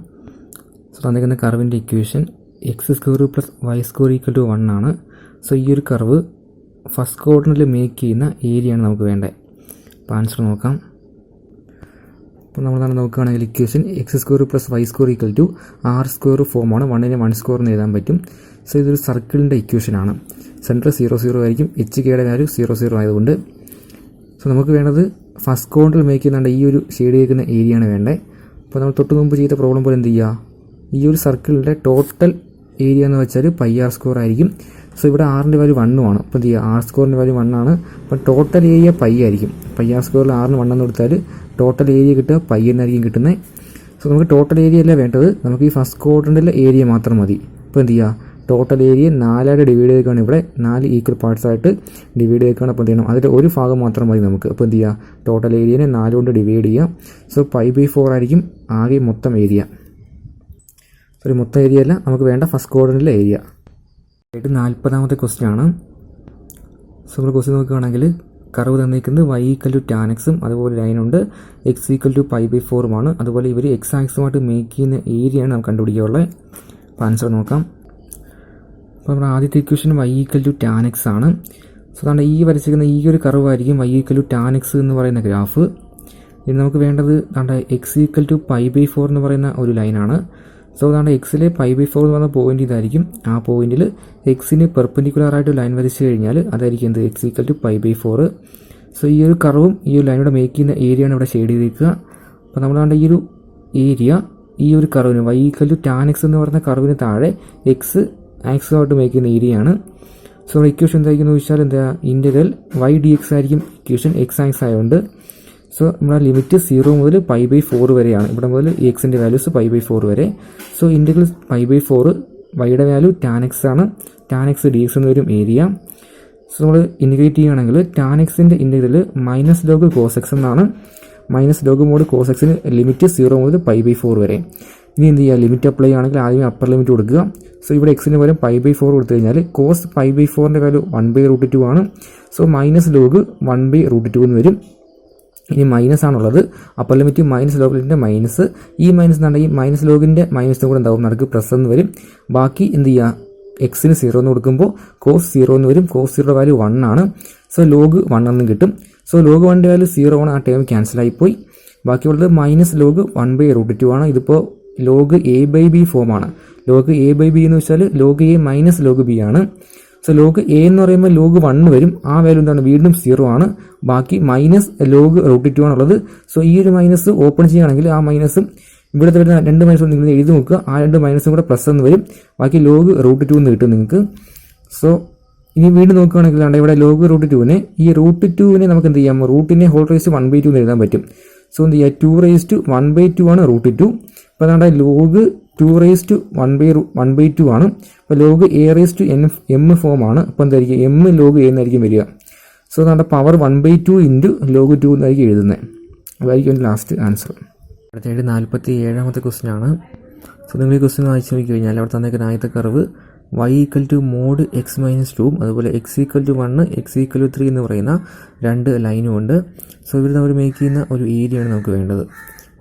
സോ തന്നിരിക്കുന്ന കർവിൻ്റെ equation x² + y² equal to 1 ആണ്. സോ ഈ ഒരു കർവ് ഫസ്റ്റ് ക്വാഡ്രന്റിൽ മേക്ക് ചെയ്യുന്ന ഏരിയയാണ് നമുക്ക് വേണ്ടത്. അപ്പോൾ ആൻസർ നോക്കാം. അപ്പോൾ നമ്മൾ നോക്കുകയാണെങ്കിൽ equation x² + y² equal to r² ഫോമാണ്. 1നെ 1² എന്ന് എഴുതാൻ പറ്റും. സോ ഇതൊരു സർക്കിളിൻ്റെ ഇക്വേഷനാണ്. സെൻറ്റർ 0 0 ആയിരിക്കും. HKയുടെ വാല്യൂ 0 0 ആയതുകൊണ്ട് സോ നമുക്ക് വേണ്ടത് ഫസ്റ്റ് ക്വാഡ്രന്റിൽ മേക്ക് ചെയ്യുന്നുണ്ട് ഈ ഒരു ഷെയ്ഡ് ചെയ്യുന്ന ഏരിയയാണ് വേണ്ടത്. അപ്പോൾ നമ്മൾ തൊട്ട് മുമ്പ് ചെയ്ത പ്രോബ്ലം പോലെ എന്ത് ചെയ്യുക ഈ ഒരു സർക്കിളിൻ്റെ ടോട്ടൽ ഏരിയ എന്ന് വെച്ചാൽ πr² ആയിരിക്കും. സോ ഇവിടെ ആറിൻ്റെ വാല്യൂ 1 ആണ്. അപ്പോൾ എന്ത് ചെയ്യുക r² വാല്യൂ 1 ആണ്. അപ്പോൾ ടോട്ടൽ ഏരിയ π ആയിരിക്കും. πr² 6ന് 1 എന്ന് കൊടുത്താൽ ടോട്ടൽ ഏരിയ കിട്ടുക π എന്നായിരിക്കും കിട്ടുന്നത്. സോ നമുക്ക് ടോട്ടൽ ഏരിയ അല്ല വേണ്ടത്, നമുക്ക് ഈ ഫസ്റ്റ് ക്വാഡ്രന്റിലെ ഏരിയ മാത്രം മതി. അപ്പോൾ എന്ത് ചെയ്യുക ടോട്ടൽ ഏരിയ 4ആയിട്ട് ഡിവൈഡ് ചെയ്തേക്കാണ്. ഇവിടെ 4 ഈക്വൽ പാർട്സ് ആയിട്ട് ഡിവൈഡ് ചെയ്തേക്കാണ്. അപ്പോൾ എന്ത് ചെയ്യണം അതിൻ്റെ ഒരു ഭാഗം മാത്രം മതി നമുക്ക്. അപ്പോൾ എന്ത് ചെയ്യുക ടോട്ടൽ ഏരിയനെ 4 കൊണ്ട് ഡിവൈഡ് ചെയ്യുക. സോ π/4 ആയിരിക്കും ആകെ മൊത്തം ഏരിയ. ഒരു മൊത്തം ഏരിയ അല്ല നമുക്ക് വേണ്ട ഫസ്റ്റ് ക്വാഡ്രന്റിലെ ഏരിയ. 40ാമത്തെ ക്വസ്റ്റ്യൻ ആണ്. സോ നമ്മൾ ക്വസ്റ്റ്യൻ നോക്കുകയാണെങ്കിൽ കർവ് തന്നിരിക്കുന്നത് y equal to tan x അതുപോലെ ലൈനുണ്ട് x ഈക്വൽ ടു π/4 ആണ്. അതുപോലെ ഇവർ എക്സ് ആക്സുമായിട്ട് മേക്ക് ചെയ്യുന്ന ഏരിയയാണ് നമുക്ക് കണ്ടുപിടിക്കാനുള്ളത്. അപ്പോൾ ആൻസർ നോക്കാം. അപ്പോൾ നമ്മുടെ ആദ്യത്തെ equation y equal to tan x ആണ്. സോ അതുകൊണ്ട് ഈ വരച്ചിരിക്കുന്ന ഈ ഒരു കർവായിരിക്കും y equal to tan x എന്ന് പറയുന്ന ഗ്രാഫ്. ഇനി നമുക്ക് വേണ്ടത് നമ്മുടെ x ഈക്വൽ ടു π/4 എന്ന് പറയുന്ന ഒരു ലൈനാണ്. സോ അതാണ് എക്സിലെ π/4 എന്ന് പറഞ്ഞ പോയിന്റ് ഇതായിരിക്കും. ആ പോയിന്റിൽ എക്സിന് പെർപെൻഡിക്കുലറായിട്ട് ലൈൻ വരച്ച് കഴിഞ്ഞാൽ അതായിരിക്കും എന്ത് എക്സ് ഈക്വൽ ടു π/4. സോ ഈ ഒരു കർവും ഈ ഒരു ലൈനോടെ മേക്ക് ചെയ്യുന്ന ഏരിയയാണ് ഇവിടെ ഷെയ്ഡ് ചെയ്തിരിക്കുക. അപ്പോൾ നമ്മൾ ഈ ഒരു ഏരിയ ഈ ഒരു കർവിന് y equal to tan X എന്ന് പറയുന്ന കർവിന് താഴെ എക്സ് ആക്സിസായിട്ട് മേക്ക് ചെയ്യുന്ന ഏരിയയാണ്. സോ നമ്മുടെ ഇക്വേഷൻ എന്തായിരിക്കും എന്ന് വെച്ചാൽ എന്താ ഇൻ്റഗ്രൽ y dx ആയിരിക്കും ഇക്വേഷൻ എക്സ് ആക്സ് ആയതുകൊണ്ട്. സോ നമ്മുടെ ലിമിറ്റ് 0 മുതൽ π/4 വരെയാണ്. ഇവിടെ മുതൽ എക്സിൻ്റെ വാല്യൂസ് π/4 വരെ. സോ ഇൻ്റഗ്രൽ π/4 വൈയുടെ വാല്യൂ ടാൻ എക്സ് ആണ്. ടാൻ എക്സ് dx എന്ന് വരും ഏരിയ. സോ നമ്മൾ ഇൻറ്റഗ്രേറ്റ് ചെയ്യുകയാണെങ്കിൽ ടാൻ എക്സിൻ്റെ integral minus log cos x എന്നാണ്. മൈനസ് ലോഗ് മോഡ് കോസ് എക്സിന് ലിമിറ്റ് 0 മുതൽ π/4 വരെ. ഇനി എന്ത് ചെയ്യുക, ലിമിറ്റ് അപ്ലൈ ആണെങ്കിൽ ആദ്യമേ അപ്പർ ലിമിറ്റ് കൊടുക്കുക. സോ ഇവിടെ എക്സിന് പകരം π/4 കൊടുത്തു കഴിഞ്ഞാൽ കോസ് π/4ൻ്റെ വാല്യൂ 1/√2 ആണ്. സോ മൈനസ് ലോഗ് 1/√2 എന്ന് വരും. ഇനി മൈനസ് ആണുള്ളത്, അപ്പർ ലിമിറ്റ് മൈനസ് ലോഗിൻ്റെ മൈനസ്, ഈ മൈനസ് എന്നാണ് ഈ മൈനസ് ലോഗിൻ്റെ മൈനസ് കൂടെ എന്താവും നടക്ക് പ്ലസ് എന്ന് വരും. ബാക്കി എന്ത് ചെയ്യുക, എക്സിന് 0 എന്ന് കൊടുക്കുമ്പോൾ കോസ് 0 എന്ന് വരും. കോസ് 0യുടെ വാല്യൂ 1 ആണ്. സോ ലോഗ് 1 എന്ന് കിട്ടും. സോ ലോഗ് 1ൻ്റെ വാല്യൂ 0 ആണ്. ആ ടേം ക്യാൻസലായിപ്പോയി. ബാക്കിയുള്ളത് മൈനസ് ലോഗ് 1/√2 ആണ്. ഇതിപ്പോൾ ലോഗ് a/b ഫോമാണ്. ലോഗ് a/b എന്ന് വെച്ചാൽ log a minus log b ആണ്. സോ ലോഗ് a എന്ന് പറയുമ്പോൾ ലോഗ് 1 വരും. ആ വാല്യൂ എന്താണ്, വീണ്ടും 0 ആണ്. ബാക്കി മൈനസ് ലോഗ് √2 ആണുള്ളത്. സോ ഈ ഒരു മൈനസ് ഓപ്പൺ ചെയ്യുകയാണെങ്കിൽ ആ മൈനസും ഇവിടുത്തെ വരുന്ന 2 മൈനസും നിങ്ങൾ എഴുതി നോക്കുക. ആ 2 മൈനസും കൂടെ പ്ലസ് എന്ന് വരും. ബാക്കി ലോഗ് √2 എന്ന് കിട്ടും നിങ്ങൾക്ക്. സോ ഇനി വീണ്ടും നോക്കുകയാണെങ്കിൽ ഇവിടെ ലോഗ് √2നെ ഈ √2നെ നമുക്ക് എന്ത് ചെയ്യാം, റൂട്ടിനെ ഹോൾ റേസ് 1/2 എന്ന് എഴുതാൻ പറ്റും. സോ എന്ത് ചെയ്യുക, 2 ആണ് √2. അപ്പോൾ അതാണ്ട് ലോഗ് 2 ആണ്. അപ്പോൾ ലോഗ് a/m ഫോമാണ്. അപ്പോൾ എന്തായിരിക്കും, m ലോഗ് a എന്നായിരിക്കും വരിക. സോ നമ്മുടെ പവർ 1/2 ഇൻറ്റു ലോഗ് 2 എന്നായിരിക്കും എഴുതുന്നത്. അതായിരിക്കും എൻ്റെ ലാസ്റ്റ് ആൻസർ. അടുത്തായിട്ട് 47ാമത്തെ ക്വസ്റ്റ്യൻ ആണ്. സോ നിങ്ങൾ ഈ ക്വസ്റ്റ്യൻ വായിച്ചു നോക്കി കഴിഞ്ഞാൽ അവിടെ തന്നേക്കുന്ന ആദ്യത്തെ curve y equal to mod X minus 2 അതുപോലെ x equal to 1 x equal to 3 എന്ന് പറയുന്ന 2 ലൈനും ഉണ്ട്. സോ ഇവർ നമ്മൾ മേക്ക് ചെയ്യുന്ന ഒരു ഏരിയയാണ് നമുക്ക് വേണ്ടത്.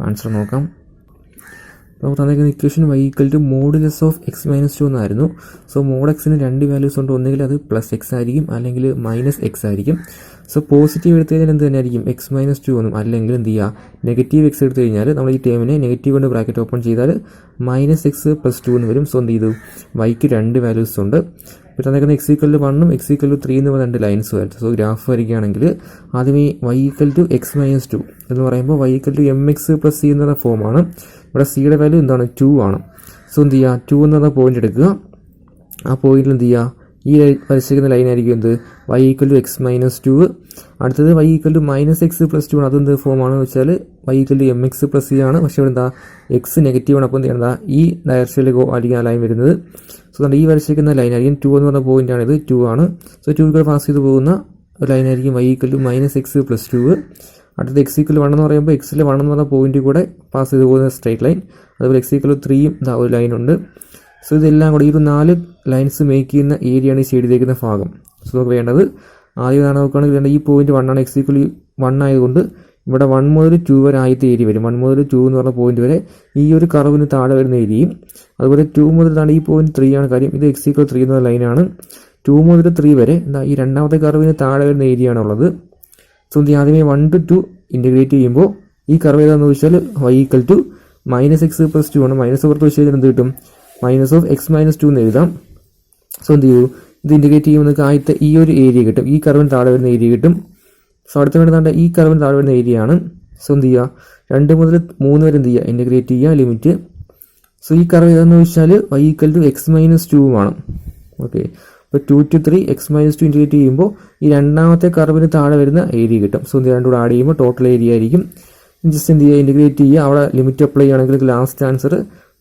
ആൻസർ നോക്കാം. നമുക്ക് തന്നിരിക്കുന്ന equation y equal to modulus of X minus 2 എന്നായിരുന്നു. സോ മോഡ് എക്സിന് 2 വാല്യൂസ് ഉണ്ട്. ഒന്നുകിൽ അത് പ്ലസ് എക്സ് ആയിരിക്കും, അല്ലെങ്കിൽ മൈനസ് എക്സ് ആയിരിക്കും. സോ പോസിറ്റീവ് എടുത്തു കഴിഞ്ഞാൽ എന്ത് തന്നെയായിരിക്കും, എക്സ് മൈനസ് 2 എന്നും. അല്ലെങ്കിൽ എന്ത് ചെയ്യുക, നെഗറ്റീവ് എക്സ് എടുത്തു കഴിഞ്ഞാൽ നമ്മൾ ഈ ടേമിനെ നെഗറ്റീവ് കൊണ്ട് ബ്രാക്കറ്റ് ഓപ്പൺ ചെയ്താൽ മൈനസ് എക്സ് പ്ലസ് 2 എന്ന് വരും. സോ എന്ത് ചെയ്തു, വൈക്ക് 2 വാല്യൂസ് ഉണ്ട്. ഇപ്പോൾ തന്നിരിക്കുന്ന x equal to 1 x equal to 3 എന്ന് പറഞ്ഞ 2 ലൈൻസ് വരും. സോ ഗ്രാഫ് വരികയാണെങ്കിൽ ആദ്യം ഈ y equal to X minus 2 എന്ന് പറയുമ്പോൾ y equal to mx plus c എന്ന ഫോമാണ്. ഇവിടെ സിയുടെ വാല്യൂ എന്താണ്, 2 ആണ്. സോ എന്ത് ചെയ്യുക, 2 എന്ന പോയിന്റ് എടുക്കുക. ആ പോയിന്റിൽ എന്ത് ചെയ്യുക, ഈ വരച്ചിരിക്കുന്ന ലൈൻ ആയിരിക്കും എന്ത്, y equal to X minus 2. അടുത്തത് y equal to minus X plus 2 ആണ്. അതെന്ത് ഫോമാണെന്ന് വെച്ചാൽ y equal to mx plus c ആണ്. പക്ഷേ ഇവിടെ എന്താ, എക്സ് നെഗറ്റീവ് ആണ്. അപ്പോൾ എന്ത് ചെയ്യണം, ഈ ഡയറക്ഷനിലേക്ക് ആയിരിക്കും ആ ലൈൻ വരുന്നത്. സോ ഈ വരച്ചിരിക്കുന്ന ലൈൻ ആയിരിക്കും 2 എന്ന് പറഞ്ഞ പോയിന്റ് ആണ്. ഇത് 2 ആണ്. സോ 2 കൂടെ പാസ് ചെയ്ത് പോകുന്ന ഒരു ലൈൻ ആയിരിക്കും y equal to minus X plus 2. അടുത്തത് x ഈക്വൽ 1 എന്ന് പറയുമ്പോൾ എക്സിൽ 1 എന്ന് പറഞ്ഞ പോയിന്റ് കൂടെ പാസ് ചെയ്ത് പോകുന്ന സ്ട്രൈറ്റ് ലൈൻ. അതുപോലെ x ഈക്വൽ 3യും ഒരു ലൈൻ ഉണ്ട്. സോ ഇതെല്ലാം കൂടെ ഈ ഒരു 4 ലൈൻസ് മേക്ക് ചെയ്യുന്ന ഏരിയയാണ് ഈ ഷെയ്ഡ് ചെയ്തേക്കുന്ന ഭാഗം. സോ നമുക്ക് വേണ്ടത് ആദ്യം നോക്കുകയാണെങ്കിൽ ഈ പോയിന്റ് 1 ആണ്. x ഈക്വൽ 1 ആയതുകൊണ്ട് ഇവിടെ 1 മുതൽ 2 വരെ ആദ്യത്തെ ഏരിയ വരും. 1 മുതൽ 2 എന്ന് പറഞ്ഞ പോയിന്റ് വരെ ഈ ഒരു കർവിന് താഴെ വരുന്ന ഏരിയയും, അതുപോലെ 2 മുതൽ താഴെ ഈ പോയിന്റ് 3 ആണ് കാര്യം. ഇത് x ഈക്വൽ 3 എന്ന ലൈനാണ്. 2 മുതൽ 3 വരെ ഈ രണ്ടാമത്തെ കർവിന് താഴെ വരുന്ന ഏരിയ ആണുള്ളത്. സോ ആദ്യമേ 1 to 2 ഇൻറ്റഗ്രേറ്റ് ചെയ്യുമ്പോൾ ഈ കർവ് ഏതാണെന്ന് വെച്ചാൽ y equal to minus X plus 2 ആണ്. മൈനസ് പുറത്ത് വെച്ച് കഴിഞ്ഞാൽ എന്ത് കിട്ടും, മൈനസ് ഓഫ് എക്സ് മൈനസ് 2 എന്ന് എഴുതാം. സോ എന്ത് ചെയ്യൂ, ഇത് ഇൻറ്റഗ്രേറ്റ് ചെയ്യുമ്പോൾ നിങ്ങൾക്ക് ആദ്യത്തെ ഈ ഒരു ഏരിയ കിട്ടും. ഈ കർവിന് താഴെ വരുന്ന ഏരിയ കിട്ടും. സോ അടുത്ത വേണ്ടതാണ്ട് ഈ കർവിന് താഴെ വരുന്ന ഏരിയ ആണ്. സോ എന്ത് ചെയ്യുക, 2 മുതൽ 3 വരെ എന്ത് ചെയ്യുക, ഇൻറ്റഗ്രേറ്റ് ചെയ്യുക ലിമിറ്റ്. സോ ഈ കർവ് ഏതാണെന്ന് വെച്ചാൽ y equal to X minus 2 ആണ്. ഓക്കെ, അപ്പോൾ 2 to 3 എക്സ് മൈനസ് 2 ഇൻറ്റഗ്രേറ്റ് ചെയ്യുമ്പോൾ ഈ രണ്ടാമത്തെ കർവിന് താഴെ വരുന്ന ഏരിയ കിട്ടും. സോ ഇത് രണ്ടും കൂടെ ആഡ് ചെയ്യുമ്പോൾ ടോട്ടൽ ഏരിയ ആയിരിക്കും. ജസ്റ്റ് എന്ത് ചെയ്യുക, ഇൻറ്റഗ്രേറ്റ് ചെയ്യുക. അവിടെ ലിമിറ്റ് അപ്ലൈ ചെയ്യുകയാണെങ്കിൽ ലാസ്റ്റ് ആൻസർ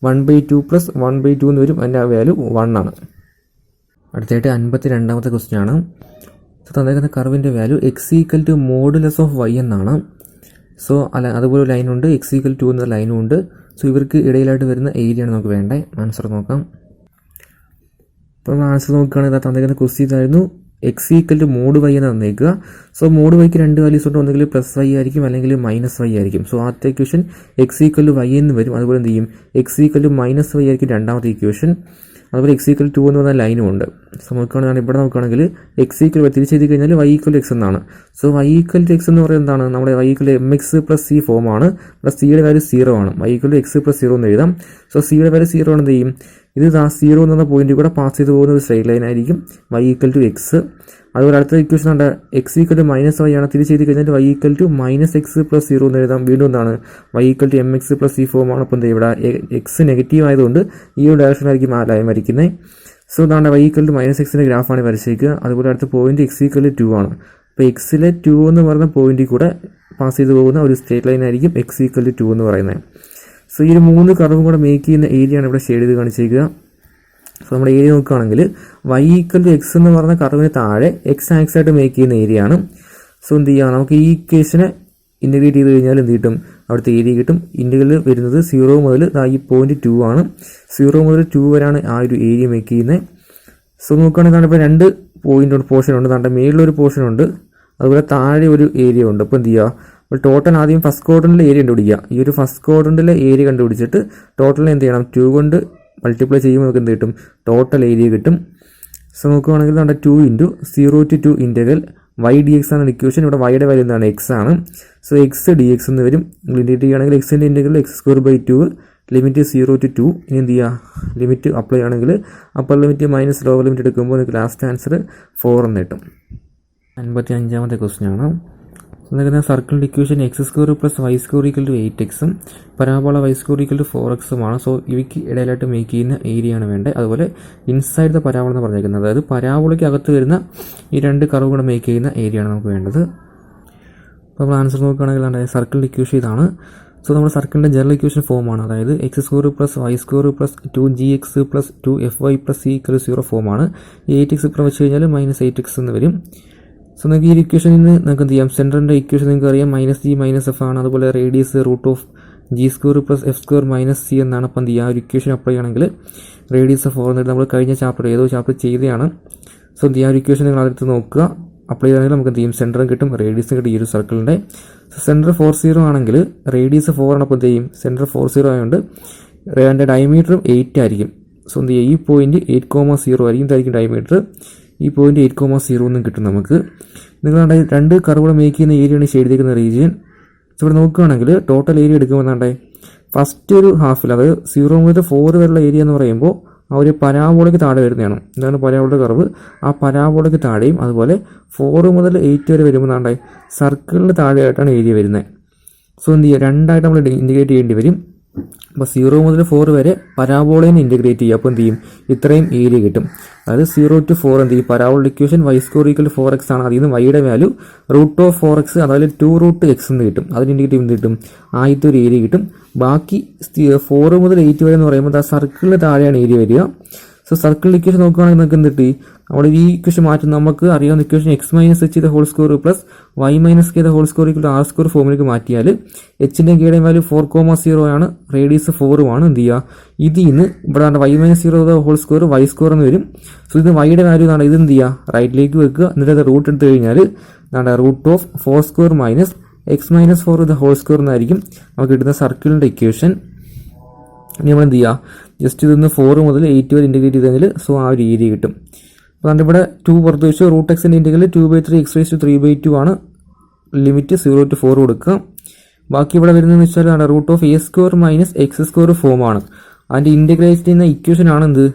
1/2 പ്ലസ് 1/2 എന്ന് വരും. അതിൻ്റെ വാല്യൂ 1 ആണ്. അടുത്തായിട്ട് 52ാമത്തെ ക്വസ്റ്റ്യൻ ആണ്. സോ തന്നേക്കുന്ന കർവിൻ്റെ value x equal to modulus of y എന്നാണ്. സോ അതുപോലെ ലൈനുണ്ട്, x ഈക്വൽ 2 എന്ന ലൈനും ഉണ്ട്. സോ ഇവർക്ക് ഇടയിലായിട്ട് വരുന്ന ഏരിയയാണ് നമുക്ക് വേണ്ടത്. ആൻസർ നോക്കാം. അപ്പോൾ ആൻസർ നോക്കുകയാണെങ്കിൽ തന്നേക്കുന്ന ക്വസ്റ്റ്യൻ ഇതായിരുന്നു. X equal to mod Y എന്ന് തന്നേക്കുക. സോ മോഡ് വൈക്ക് രണ്ട് വാല്യൂസ് ഉണ്ട്, ഒന്നെങ്കിൽ പ്ലസ് വൈ ആയിരിക്കും അല്ലെങ്കിൽ മൈനസ് വൈ ആയിരിക്കും. സോ ആദ്യത്തെ equation X equal to Y എന്ന് വരും. അതുപോലെ എന്ത് ചെയ്യും, X equal to minus Y ആയിരിക്കും രണ്ടാമത്തെ ഇക്വേഷൻ. അതുപോലെ എക്സ് ഈക്വൽ 2 എന്ന് പറഞ്ഞ ലൈനും ഉണ്ട്. സോ നോക്കുകയാണെങ്കിൽ ഇവിടെ നോക്കുകയാണെങ്കിൽ എക്സ് ഈക്വൽ തിരിച്ചെഴുതി കഴിഞ്ഞാൽ വൈ ഈക്വൽ എക്സ് എന്നാണ്. So y equal to x എന്ന് പറയുന്നത് എന്താണ്, നമ്മുടെ y equal M x plus C ഫോമാണ്. പ്ലസ് സിയുടെ വാല്യൂ 0 ആണ്. Y equal to x plus 0 എന്ന് എഴുതാം. സോ സിയുടെ വാല്യൂ 0 ആണ്. എന്ത് ചെയ്യും, ഇത് 0 എന്ന പോയിന്റ് കൂടെ പാസ് ചെയ്ത് പോകുന്ന ഒരു സ്ട്രെയിറ്റ് ലൈൻ ആയിരിക്കും വൈ ഈക്വൽ ടു എക്സ്. അതുപോലെ അടുത്ത ഇക്വേഷൻ ഉണ്ട് x equal to minus y ആണ്. തിരിച്ചെഴുതി കഴിഞ്ഞാൽ y equal to minus X plus 0 എന്ന് എഴുതാം. വീണ്ടും എന്താണ്, y equal to M x plus C ഫോമാണ്. അപ്പോൾ എന്താ ഇവിടെ എക്സ് നെഗറ്റീവ് ആയതുകൊണ്ട് ഈ ഒരു ഡയറക്ഷനായിരിക്കും ആ ലൈൻ വരയ്ക്കുന്നത്. സോ ഇതാണ് വൈ ഈക്വൽ ടു മൈനസ് എക്സിൻ്റെ ഗ്രാഫാണ് വരച്ചേക്കുക. അതുപോലെ അടുത്ത പോയിന്റ് എക്സ് ഈക്വൽ ടു 2 ആണ്. അപ്പോൾ എക്സിലെ 2 എന്ന് പറയുന്ന പോയിന്റിൽ കൂടെ പാസ് ചെയ്ത് പോകുന്ന ഒരു സ്ട്രേറ്റ് ലൈൻ ആയിരിക്കും എക്സ് ഈക്വൽ ടു 2 എന്ന് പറയുന്നത്. സോ ഈ ഒരു 3 കർവും കൂടെ മേക്ക് ചെയ്യുന്ന ഏരിയയാണ് ഇവിടെ ഷെയ്ഡ് ചെയ്ത് കാണിച്ചേക്കുക. സോ നമ്മുടെ ഏരിയ നോക്കുകയാണെങ്കിൽ വൈ ഈക്വൽ ടു എക്സ് എന്ന് പറഞ്ഞ കർവിന് താഴെ എക്സ് ആക്സ് ആയിട്ട് മേക്ക് ചെയ്യുന്ന ഏരിയ ആണ്. സോ എന്ത് ചെയ്യുക, നമുക്ക് ഈ ഇക്വേഷനെ ഇൻറ്റഗ്രേറ്റ് ചെയ്ത് കഴിഞ്ഞാൽ എന്ത് കിട്ടും, അവിടുത്തെ ഏരിയ കിട്ടും. ഇൻറ്റഗ്രൽ വരുന്നത് 0 മുതൽ ഈ പോയിന്റ് 2 ആണ്. 0 മുതൽ 2 വരെയാണ് ആ ഒരു ഏരിയ മേക്ക് ചെയ്യുന്നത്. സോ നോക്കുകയാണെങ്കിൽ ഇപ്പോൾ 2 പോയിന്റ് പോർഷൻ ഉണ്ട്. താണ്ട മേളിലൊരു പോർഷൻ ഉണ്ട്, അതുപോലെ താഴെ ഒരു ഏരിയ ഉണ്ട്. അപ്പോൾ എന്ത് ചെയ്യുക, അപ്പോൾ ടോട്ടൽ ആദ്യം ഫസ്റ്റ് ക്വാഡ്രന്റിലെ ഏരിയ കണ്ടുപിടിക്കുക. ഈ ഒരു ഫസ്റ്റ് ക്വാഡ്രന്റിലെ ഏരിയ കണ്ടുപിടിച്ചിട്ട് ടോട്ടൽ എന്ത് ചെയ്യണം, 2 കൊണ്ട് മൾട്ടിപ്ലൈ ചെയ്യുമ്പോൾ നമുക്ക് എന്ത് കിട്ടും, ടോട്ടൽ ഏരിയ കിട്ടും. സോ നോക്കുകയാണെങ്കിൽ നമ്മുടെ 2 × 0 to 2 integral Y D X ആണ് ഇക്വേഷൻ. ഇവിടെ വൈയുടെ വാല്യൂ എന്താണ്, എക്സ് ആണ്. സോ എക്സ് ഡി എക്സ് എന്ന് വരും. ഇൻറ്റഗ്രേറ്റ് ചെയ്യുകയാണെങ്കിൽ എക്സിൻ്റെ ഇൻ്റഗ്രൽ x²/2 ലിമിറ്റ് 0 to 2. ഇനി എന്ത് ചെയ്യുക, ലിമിറ്റ് അപ്ലൈ ആണെങ്കിൽ upper limit minus lower limit എടുക്കുമ്പോൾ നിങ്ങൾക്ക് ലാസ്റ്റ് ആൻസർ 4 എന്ന് കിട്ടും. 55ാമത്തെ ക്വസ്റ്റ്യൻ ആണ്. എന്നിട്ട് സർക്കിളിൻ്റെ equation x² + y² = 8x parabola y² = 4x ആണ്. സോ ഇവയ്ക്ക് ഇടയിലായിട്ട് മേക്ക് ചെയ്യുന്ന ഏരിയ ആണ് വേണ്ടത്. അതുപോലെ ഇൻസൈഡ് ദ പരാബോള എന്ന് പറഞ്ഞിരിക്കുന്നത്, അതായത് പരാബോളയ്ക്ക് അകത്ത് വരുന്ന ഈ 2 കർവ് കൂടെ മേക്ക് ചെയ്യുന്ന ഏരിയ ആണ് നമുക്ക് വേണ്ടത്. അപ്പോൾ നമ്മൾ ആൻസർ നോക്കുകയാണെങ്കിൽ സർക്കിളിൻ്റെ ഇക്വേഷൻ ഇതാണ്. സോ നമ്മുടെ സർക്കിളിൻ്റെ ജനറൽ ഇക്വേഷൻ ഫോമാണ്, അതായത് x² + y² + 2gx + 2fy + c = 0 ഫോമാണ്. 8x ഇപ്പുറം വെച്ച് കഴിഞ്ഞാൽ -8x എന്ന് വരും. സോ നിങ്ങൾക്ക് ഈ ഇക്വേഷനിൽ നിന്ന് നിങ്ങൾക്ക് എന്ത് ചെയ്യാം, സെൻറ്ററിൻ്റെ ഇക്വേഷൻ നിങ്ങൾക്ക് അറിയാം -g - f ആണ്. അതുപോലെ റേഡിയസ് √g² + f² - c എന്നാണ്. അപ്പം എന്ത് ചെയ്യുക, ഒരു ഇക്വേഷൻ അപ്ലൈ ചെയ്യണമെങ്കിൽ റേഡിയസ് 4 എന്നിട്ട് നമ്മൾ കഴിഞ്ഞ ചാപ്റ്റർ ഏതോ ചാപ്റ്റർ ചെയ്തതാണ്. സോ എന്ത് ചെയ്യുക, ഒരു ഇക്വേഷൻ നിങ്ങൾ അതെടുത്ത് നോക്കുക. അപ്ലൈ ചെയ്യുകയാണെങ്കിൽ നമുക്ക് എന്ത് ചെയ്യും, സെൻറ്ററും കിട്ടും റേഡിയസും കിട്ടും ഈ ഒരു സർക്കിളിൻ്റെ. സോ സെൻറ്റർ 40 ആണെങ്കിൽ റേഡിയസ് 4 ആണ്. അപ്പോൾ എന്ത് ചെയ്യും, സെൻറ്റർ 40 ആയതുകൊണ്ട് അതിൻ്റെ ഡയമീറ്ററും 8 ആയിരിക്കും. സോ എന്ത് ചെയ്യുക, ഈ പോയിന്റ് 8,0 ആയിരിക്കും, ഇതായിരിക്കും ഡയമീറ്റർ. ഈ പോയിന്റ് 8,0 എന്നും കിട്ടും നമുക്ക്. നിങ്ങൾ 2 കർവുകൾ മേക്ക് ചെയ്യുന്ന ഏരിയയാണ് ഷെയ്ഡ് ചെയ്തിരിക്കുന്ന റീജിയൻ. സോ ഇവിടെ നോക്കുകയാണെങ്കിൽ ടോട്ടൽ ഏരിയ എടുക്കുമ്പോൾ ഫസ്റ്റ് ഒരു ഹാഫിൽ, അതായത് 0 മുതൽ 4 വരെയുള്ള ഏരിയ എന്ന് പറയുമ്പോൾ ആ ഒരു പരാബോളയ്ക്ക് താഴെ വരുന്നതാണ്. എന്താണ് പരാബോളയുടെ കർവ്, ആ പരാബോളയ്ക്ക് താഴെയും അതുപോലെ 4 മുതൽ 8 വരെ വരുമ്പോൾ സർക്കിളിന് താഴെയായിട്ടാണ് ഏരിയ വരുന്നത്. സോ എന്ത് ചെയ്യുക, രണ്ടായിട്ട് നമ്മൾ ഇൻറ്റിഗ്രേറ്റ് ചെയ്യേണ്ടി വരും. അപ്പോൾ 0 മുതൽ 4 വരെ പരാബോളയെ ഇൻറ്റിഗ്രേറ്റ് ചെയ്യുക. അപ്പോൾ എന്ത് ചെയ്യും, ഇത്രയും ഏരിയ കിട്ടും. അതായത് 0 to 4 എന്ത് ചെയ്യും, പരാബോള ഇക്വേഷൻ y² = 4x ആണ്. അതിൽ നിന്ന് വൈയുടെ വാല്യൂ √4x, അതായത് 2√x എന്ന് കിട്ടും. അതിന് ഇൻഡിക്കേറ്റ് എന്ത് കിട്ടും, ആദ്യത്തെ ഒരു ഏരിയ കിട്ടും. ബാക്കി 4 മുതൽ 8 വരെ എന്ന് പറയുമ്പോൾ ആ സർക്കിളിന് താഴെയാണ് ഏരിയ വരിക. സോ സർക്കിൾ ഇക്വേഷൻ നോക്കുകയാണെങ്കിൽ നമുക്ക് എന്ത് കിട്ടി, അവിടെ ഈ ഇക്വേഷൻ മാറ്റും. നമുക്ക് അറിയാവുന്ന equation x - h² + y - k² = r² ഫോമിലേക്ക് മാറ്റിയാൽ എച്ചിൻ്റെ കെയുടെയും വാല്യൂ 4,0 ആണ്, റേഡിയസ് 4 ആണ്. എന്ത് ചെയ്യുക, ഇതിൽ നിന്ന് ഇവിടെ y - 0² y² എന്ന് വരും. സോ ഇത് വൈയുടെ വാല്യൂ ആണ്. ഇത് എന്ത് ചെയ്യുക, റൈറ്റിലേക്ക് വെക്കുക. എന്നിട്ട് അത് റൂട്ട് എടുത്തു കഴിഞ്ഞാൽ √4² - x - 4² എന്നായിരിക്കും നമുക്ക് കിട്ടുന്ന സർക്കിളിൻ്റെ ഇക്വേഷൻ. ഇനി നമ്മൾ എന്ത് ചെയ്യുക, ജസ്റ്റ് ഇതൊന്ന് 4 മുതൽ 8 വരെ ഇൻറ്റിഗ്രേറ്റ് ചെയ്തെങ്കിൽ സോ ആ ഒരു ഏരിയ കിട്ടും. അപ്പോൾ അതുകൊണ്ട് ഇവിടെ 2 പുറത്ത് വെച്ച് √xൻ്റെ ഇൻറ്റിഗ്രൽ 2/3 x⁵3/2 ആണ്. ലിമിറ്റ് 0 to 4 കൊടുക്കുക. ബാക്കി ഇവിടെ വരുന്നതെന്ന് വെച്ചാൽ √a² - x² ഫോമാണ്. അതിൻ്റെ ഇൻറ്റിഗ്രേറ്റ് ചെയ്യുന്ന ഇക്വേഷൻ ആണ് എന്ത്,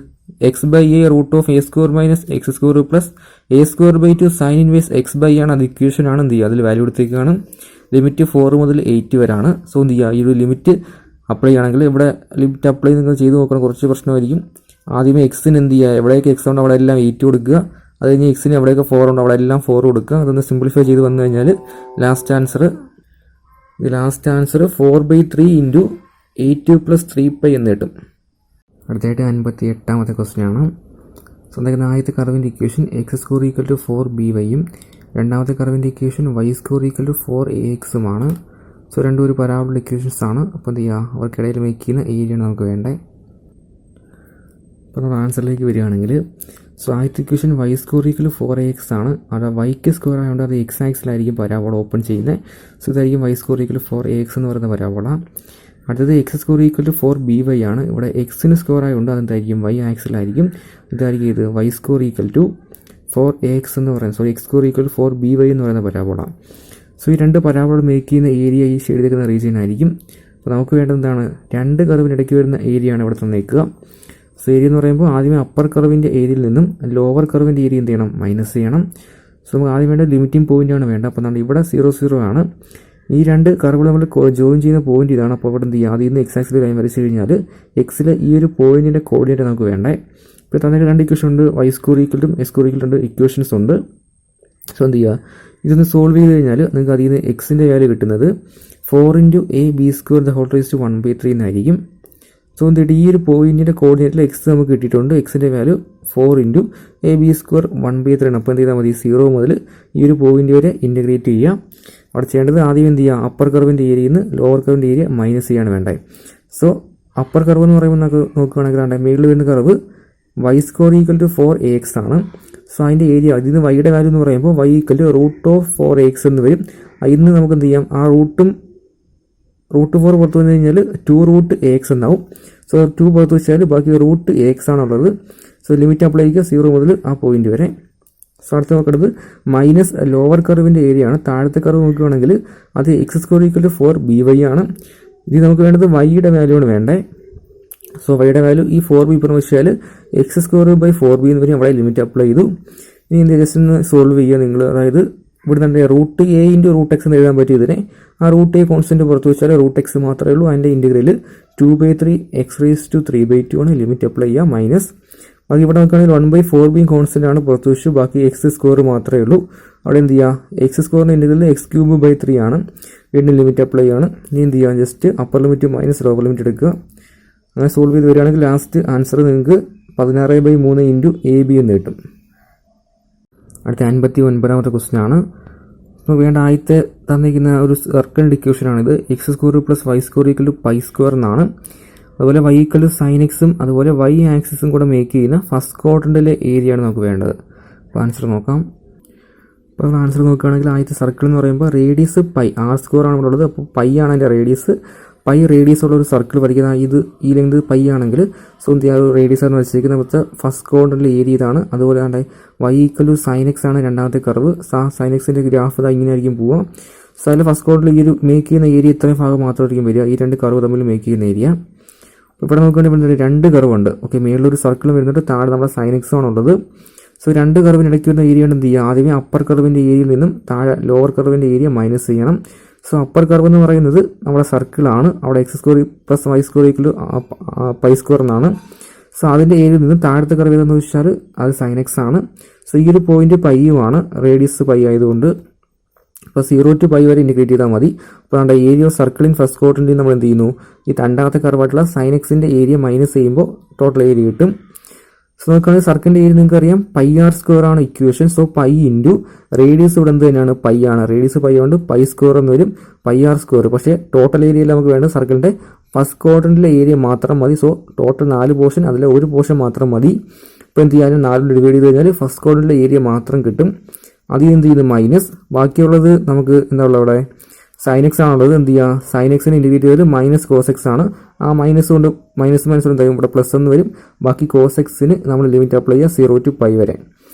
x/a √a² - x² + a²/2 sin inverse x/a ആണ്. അത് ഇക്വേഷൻ ആണ്. എന്ത് ചെയ്യുക, അതിൽ വാല്യൂ എടുത്തേക്കാണ്. ലിമിറ്റ് 4 മുതൽ 8 വരെയാണ്. സോ എന്ത് ചെയ്യുക, ഈ ഒരു ലിമിറ്റ് അപ്ലൈ ചെയ്യുകയാണെങ്കിൽ ഇവിടെ ലിമിറ്റ് അപ്ലൈ നിങ്ങൾ ചെയ്ത് നോക്കണം, കുറച്ച് പ്രശ്നമായിരിക്കും. ആദ്യമേ എക്സിന് എന്ത് ചെയ്യുക, എവിടെയൊക്കെ എക്സ് ഉണ്ട് അവിടെ എല്ലാം 8 കൊടുക്കുക. അത് കഴിഞ്ഞ് എക്സിന് എവിടെയൊക്കെ 4 ഉണ്ട് അവിടെ എല്ലാം 4 കൊടുക്കുക. അതൊന്ന് സിംപ്ലിഫൈ ചെയ്ത് വന്നു കഴിഞ്ഞാൽ ലാസ്റ്റ് ആൻസർ 4/3 × 8 + 3π എന്ന് കിട്ടും. അടുത്തായിട്ട് 58ാമത്തെ ക്വസ്റ്റ്യൻ ആണ്. സോ എന്തായാലും ആദ്യത്തെ കർവിൻ്റെ ഇക്വേഷൻ x² = 4by രണ്ടാമത്തെ കർവിൻ്റെ ഇക്വേഷൻ y² = 4ax ആണ്. സോ രണ്ടും ഒരു പരാബോള ഇക്വേഷൻസ് ആണ്. അപ്പോൾ എന്ത് ചെയ്യുക, അവർക്കിടയിൽ മേക്ക് ചെയ്യുന്ന ഏരിയയാണ് നമുക്ക് വേണ്ടത്. അപ്പോൾ നമ്മൾ ആൻസറിലേക്ക് വരികയാണെങ്കിൽ സോ ആദ്യത്തെ equation Y square equal 4ax ആണ്. അവിടെ വൈക്ക് സ്ക്വയർ ആയതുകൊണ്ട് അത് എക്സ് ആക്സിലായിരിക്കും പരാബോള ഓപ്പൺ ചെയ്യുന്നത്. സോ ഇതായിരിക്കും വൈ സ്ക്വയർ ഈക്വൽ 4ax എന്ന് പറയുന്ന പരാബോള. അടുത്തത് എക്സ് സ്ക്വയർ ഈക്വൽ 4by ആണ്. ഇവിടെ എക്സിന് സ്ക്വയർ ആയതുകൊണ്ട് അതെന്തായിരിക്കും വൈ ആക്സിലായിരിക്കും. ഇതായിരിക്കും ഇത് വൈ സ്ക്വയർ ഈക്വൽ 4ax എന്ന് പറയുന്നത്. So X square equal 4by എന്ന് പറയുന്ന പരാബോള. സോ ഈ രണ്ട് പരാബോള മേക്ക് ചെയ്യുന്ന ഏരിയ ഈ ഷെയ്ഡ് ചെയ്യുന്ന റീജിയൻ ആയിരിക്കും. അപ്പോൾ നമുക്ക് വേണ്ടത് എന്താണ്, രണ്ട് കർവിനിടയ്ക്ക് വരുന്ന ഏരിയ ആണ് ഇവിടെ തന്നേക്കുക. സോ ഏരിയ എന്ന് പറയുമ്പോൾ ആദ്യമേ അപ്പർ കർവിൻ്റെ ഏരിയയിൽ നിന്നും ലോവർ കർവിൻ്റെ ഏരിയ എന്ത് ചെയ്യണം, മൈനസ് ചെയ്യണം. സോ നമുക്ക് ആദ്യം വേണ്ട ലിമിറ്റിംഗ് പോയിൻ്റാണ് വേണ്ടത്. അപ്പോൾ നമ്മൾ ഇവിടെ 0 ആണ്. ഈ രണ്ട് കർവുകൾ നമ്മൾ ജോയിൻ ചെയ്യുന്ന പോയിന്റ് ഇതാണ്. അപ്പോൾ ഇവിടെ എന്ത് ചെയ്യുക, അതിൽ നിന്ന് എക്സ് ആക്സിൽ ലൈൻ വരച്ച് കഴിഞ്ഞാൽ എക്സിൽ ഈ ഒരു പോയിന്റിൻ്റെ കോർഡിനേറ്റ് നമുക്ക് വേണ്ടേ. ഇപ്പോൾ തന്നെ രണ്ട് ഇക്വേഷൻ ഉണ്ട്, വൈ സ്ക്വയർ ഈക്വലും എക്സ് സ്ക്വയർ ഈക്വൽ 2 ഇക്വേഷൻസ് ഉണ്ട്. സോ എന്ത് ചെയ്യുക, ഇതൊന്ന് സോൾവ് ചെയ്ത് കഴിഞ്ഞാൽ നിങ്ങൾക്ക് അതിൽ നിന്ന് എക്സിൻ്റെ വാല്യൂ കിട്ടുന്നത് 4 × a² 1/3 സോ എന്നിട്ട് ഈ ഒരു പോയിന്റിൻ്റെ കോർഡിനേറ്റിൽ എക്സ് നമുക്ക് കിട്ടിയിട്ടുണ്ട്. എക്സിൻ്റെ വാല്യൂ 4 × a² 1/3 അപ്പോൾ എന്ത് ചെയ്താൽ മതി, 0 മുതൽ ഈ ഒരു പോയിന്റ് വരെ ഇൻറ്റഗ്രേറ്റ് ചെയ്യുക. അവിടെ ചെയ്യേണ്ടത് ആദ്യം എന്ത് ചെയ്യുക, അപ്പർ കർവിൻ്റെ ഏരിയയിൽ നിന്ന് ലോവർ കർവിൻ്റെ ഏരിയ മൈനസ് ചെയ്യാണ് വേണ്ടത്. സോ അപ്പർ കർവ് എന്ന് പറയുമ്പോൾ നമുക്ക് നോക്കുകയാണെങ്കിൽ മേളിൽ വരുന്ന curve Y square equal 4ax ആണ്. സോ അതിൻ്റെ ഏരിയ അതിൽ നിന്ന് വൈയുടെ വാല്യൂ എന്ന് പറയുമ്പോൾ y = √4ax എന്ന് വരും. അതിൽ നിന്ന് നമുക്ക് എന്ത് ചെയ്യാം, ആ √4 പുറത്ത് വന്നു കഴിഞ്ഞാൽ 2√ax എന്നാവും. സോ 2 പുറത്ത് വെച്ചാൽ ബാക്കി √ax ആണുള്ളത്. സോ ലിമിറ്റ് അപ്ലൈ ചെയ്യുക 0 മുതൽ ആ പോയിന്റ് വരെ. സോ അടുത്ത് നോക്കേണ്ടത് മൈനസ് ലോവർ കർവിൻ്റെ ഏരിയ ആണ്. താഴത്തെ കർവ് നോക്കുകയാണെങ്കിൽ അത് എക്സ് സ്ക്വയർ ഈക്വൽ 4by ആണ്. ഇത് നമുക്ക് വേണ്ടത് വൈയുടെ വാല്യൂ ആണ് വേണ്ടേ. സോ വൈയുടെ വാല്യൂ ഈ 4b പറഞ്ഞു വെച്ചാൽ x²/4b എന്ന് വരും. അവിടെ ലിമിറ്റ് അപ്ലൈ ചെയ്തു. ഇനി എന്ത് ജസ്റ്റ് ഒന്ന് സോൾവ് ചെയ്യുക നിങ്ങൾ. അതായത് ഇവിടെ തന്നെ √a × √x എന്ന് എഴുതാൻ പറ്റിയതിനെ ആ √a കോൺസ്റ്റന്റ് പുറത്ത് വെച്ചാൽ √x മാത്രമേ ഉള്ളൂ. അതിൻ്റെ ഇൻറ്റഗ്രൽ 2/3x⁵ ആണ്. ലിമിറ്റ് അപ്ലൈ ചെയ്യുക മൈനസ് ബാക്കി ഇവിടെ നോക്കുകയാണെങ്കിൽ 1/4b കോൺസ്റ്റന്റ് ആണ് പുറത്ത് വെച്ചു. ബാക്കി x² മാത്രമേ ഉള്ളൂ. അവിടെ എന്ത് ചെയ്യുക, x² ഇൻറ്റഗ്രൽ x³ ആണ്. വീണ്ടും ലിമിറ്റ് അപ്ലൈ ആണ്. ഇനി എന്ത് ചെയ്യുക, just upper limit minus lower limit എടുക്കുക. അങ്ങനെ സോൾവ് ചെയ്ത് വരികയാണെങ്കിൽ ലാസ്റ്റ് ആൻസർ നിങ്ങൾക്ക് 16/3 × ab എന്ന് കിട്ടും. അടുത്ത 59ാമത്തെ ക്വസ്റ്റ്യൻ ആണ്. അപ്പോൾ വേണ്ട ആദ്യത്തെ തന്നിരിക്കുന്ന ഒരു സർക്കിളിൻ്റെ ഇക്വേഷനാണിത്. x² + y² = π² എന്നാണ്. അതുപോലെ y = sin x അതുപോലെ y ആക്സിസും കൂടെ മേക്ക് ചെയ്യുന്ന ഫസ്റ്റ് ക്വാഡ്രന്റിലെ ഏരിയ ആണ് നമുക്ക് വേണ്ടത്. അപ്പോൾ ആൻസർ നോക്കാം. അപ്പോൾ ആൻസർ നോക്കുകയാണെങ്കിൽ ആദ്യത്തെ സർക്കിൾ എന്ന് പറയുമ്പോൾ റേഡിയസ് പൈ r² ആണ് ഇവിടെ ഉള്ളത്. അപ്പോൾ പൈ ആണ് അതിൻ്റെ റേഡിയസ്. പൈ റേഡിയസ് ഉള്ള ഒരു സർക്കിൾ വരയ്ക്കുന്ന ഇത് ഈ ലെങ്ത് പൈ ആണെങ്കിൽ സോ എന്ത് ചെയ്യുക, റേഡിയസ് ആണ് വരച്ചിരിക്കുന്നത്. നമുക്ക് ഫസ്റ്റ് ക്വാഡ്രന്റിലെ ഏരിയ ഇതാണ്. അതുപോലെ y = sin x ആണ് രണ്ടാമത്തെ കർവ്. sin x ൻ്റെ ഗ്രാഫ് ഇതാ ഇങ്ങനെ ആയിരിക്കും പോവുക. സോ അതിൽ ഫസ്റ്റ് ക്വാഡ്രന്റിൽ ഈ ഒരു മേക്ക് ചെയ്യുന്ന ഏരിയ ഇത്രയും ഭാഗം മാത്രമായിരിക്കും വരിക, ഈ രണ്ട് കർവ് തമ്മിൽ മേക്ക് ചെയ്യുന്ന ഏരിയ. ഇവിടെ നോക്കുകയാണെങ്കിൽ രണ്ട് കർവുണ്ട്. ഓക്കെ, മേളിലൊരു സർക്കിളും വരുന്നുണ്ട്, താഴെ നമ്മുടെ sin x ആണുള്ളത്. സോ രണ്ട് കർവിനിടയ്ക്ക് വരുന്ന ഏരിയ കൊണ്ട് എന്ത് ചെയ്യുക, ആദ്യമേ അപ്പർ കർവിൻ്റെ ഏരിയയിൽ നിന്നും താഴെ ലോവർ കർവിൻ്റെ ഏരിയ മൈനസ് ചെയ്യണം. സോ അപ്പർ കർവ് എന്ന് പറയുന്നത് നമ്മുടെ സർക്കിളാണ്. അവിടെ x² + y² = π² എന്നാണ്. സോ അതിൻ്റെ ഏരിയയിൽ നിന്ന് താഴത്തെ കർവ് ഏതെന്ന് വെച്ചാൽ അത് sin x ആണ്. സോ ഈ ഒരു പോയിന്റ് പൈയുമാണ്, റേഡിയസ് പൈ ആയതുകൊണ്ട് അപ്പോൾ 0 to π വരെ ഇൻഡിക്കേറ്റ് ചെയ്താൽ മതി. അപ്പോൾ നമ്മുടെ area of circle in first ക്വാഡ്രന്റിൽ നമ്മൾ എന്ത് ചെയ്യുന്നു, ഈ രണ്ടാമത്തെ കർവായിട്ടുള്ള sin x ഏരിയ മൈനസ് ചെയ്യുമ്പോൾ ടോട്ടൽ ഏരിയ കിട്ടും. സോ നോക്കുകയാണെങ്കിൽ സർക്കിളിൻ്റെ ഏരിയ നിങ്ങൾക്ക് അറിയാം πr² ആണ് ഇക്വേഷൻ. സോ π × റേഡിയസ് ഇവിടെ എന്ത് തന്നെയാണ് പൈ ആണ്. റേഡിയസ് പൈ കൊണ്ട് π² എന്ന് വരും, πr². പക്ഷേ ടോട്ടൽ ഏരിയയിൽ നമുക്ക് വേണ്ടത് സർക്കിളിൻ്റെ ഫസ്റ്റ് ക്വാഡ്രന്റിലെ ഏരിയ മാത്രം മതി. സോ ടോട്ടൽ 4 പോർഷൻ, അതിലെ ഒരു പോർഷൻ മാത്രം മതി. ഇപ്പോൾ എന്ത് ചെയ്യാനും 4 ഡിവൈഡ് ചെയ്ത് കഴിഞ്ഞാൽ ഫസ്റ്റ് ക്വാഡ്രന്റിലെ ഏരിയ മാത്രം കിട്ടും. അതിൽ എന്ത് ചെയ്യുന്നത് മൈനസ്, ബാക്കിയുള്ളത് നമുക്ക് എന്താ ഉള്ളത് ഇവിടെ sin x ആണുള്ളത്. എന്ത് ചെയ്യുക, sin x ഇൻഡിക്കേറ്റ് ചെയ്തത് മൈനസ് cos x ആണ്. ആ മൈനസ് കൊണ്ട് മൈനസ് എന്തായാലും ഇവിടെ പ്ലസ് എന്ന് വരും. ബാക്കി cos x നമ്മൾ ലിമിറ്റ് അപ്ലൈ ചെയ്യുക 0 to π വരെ.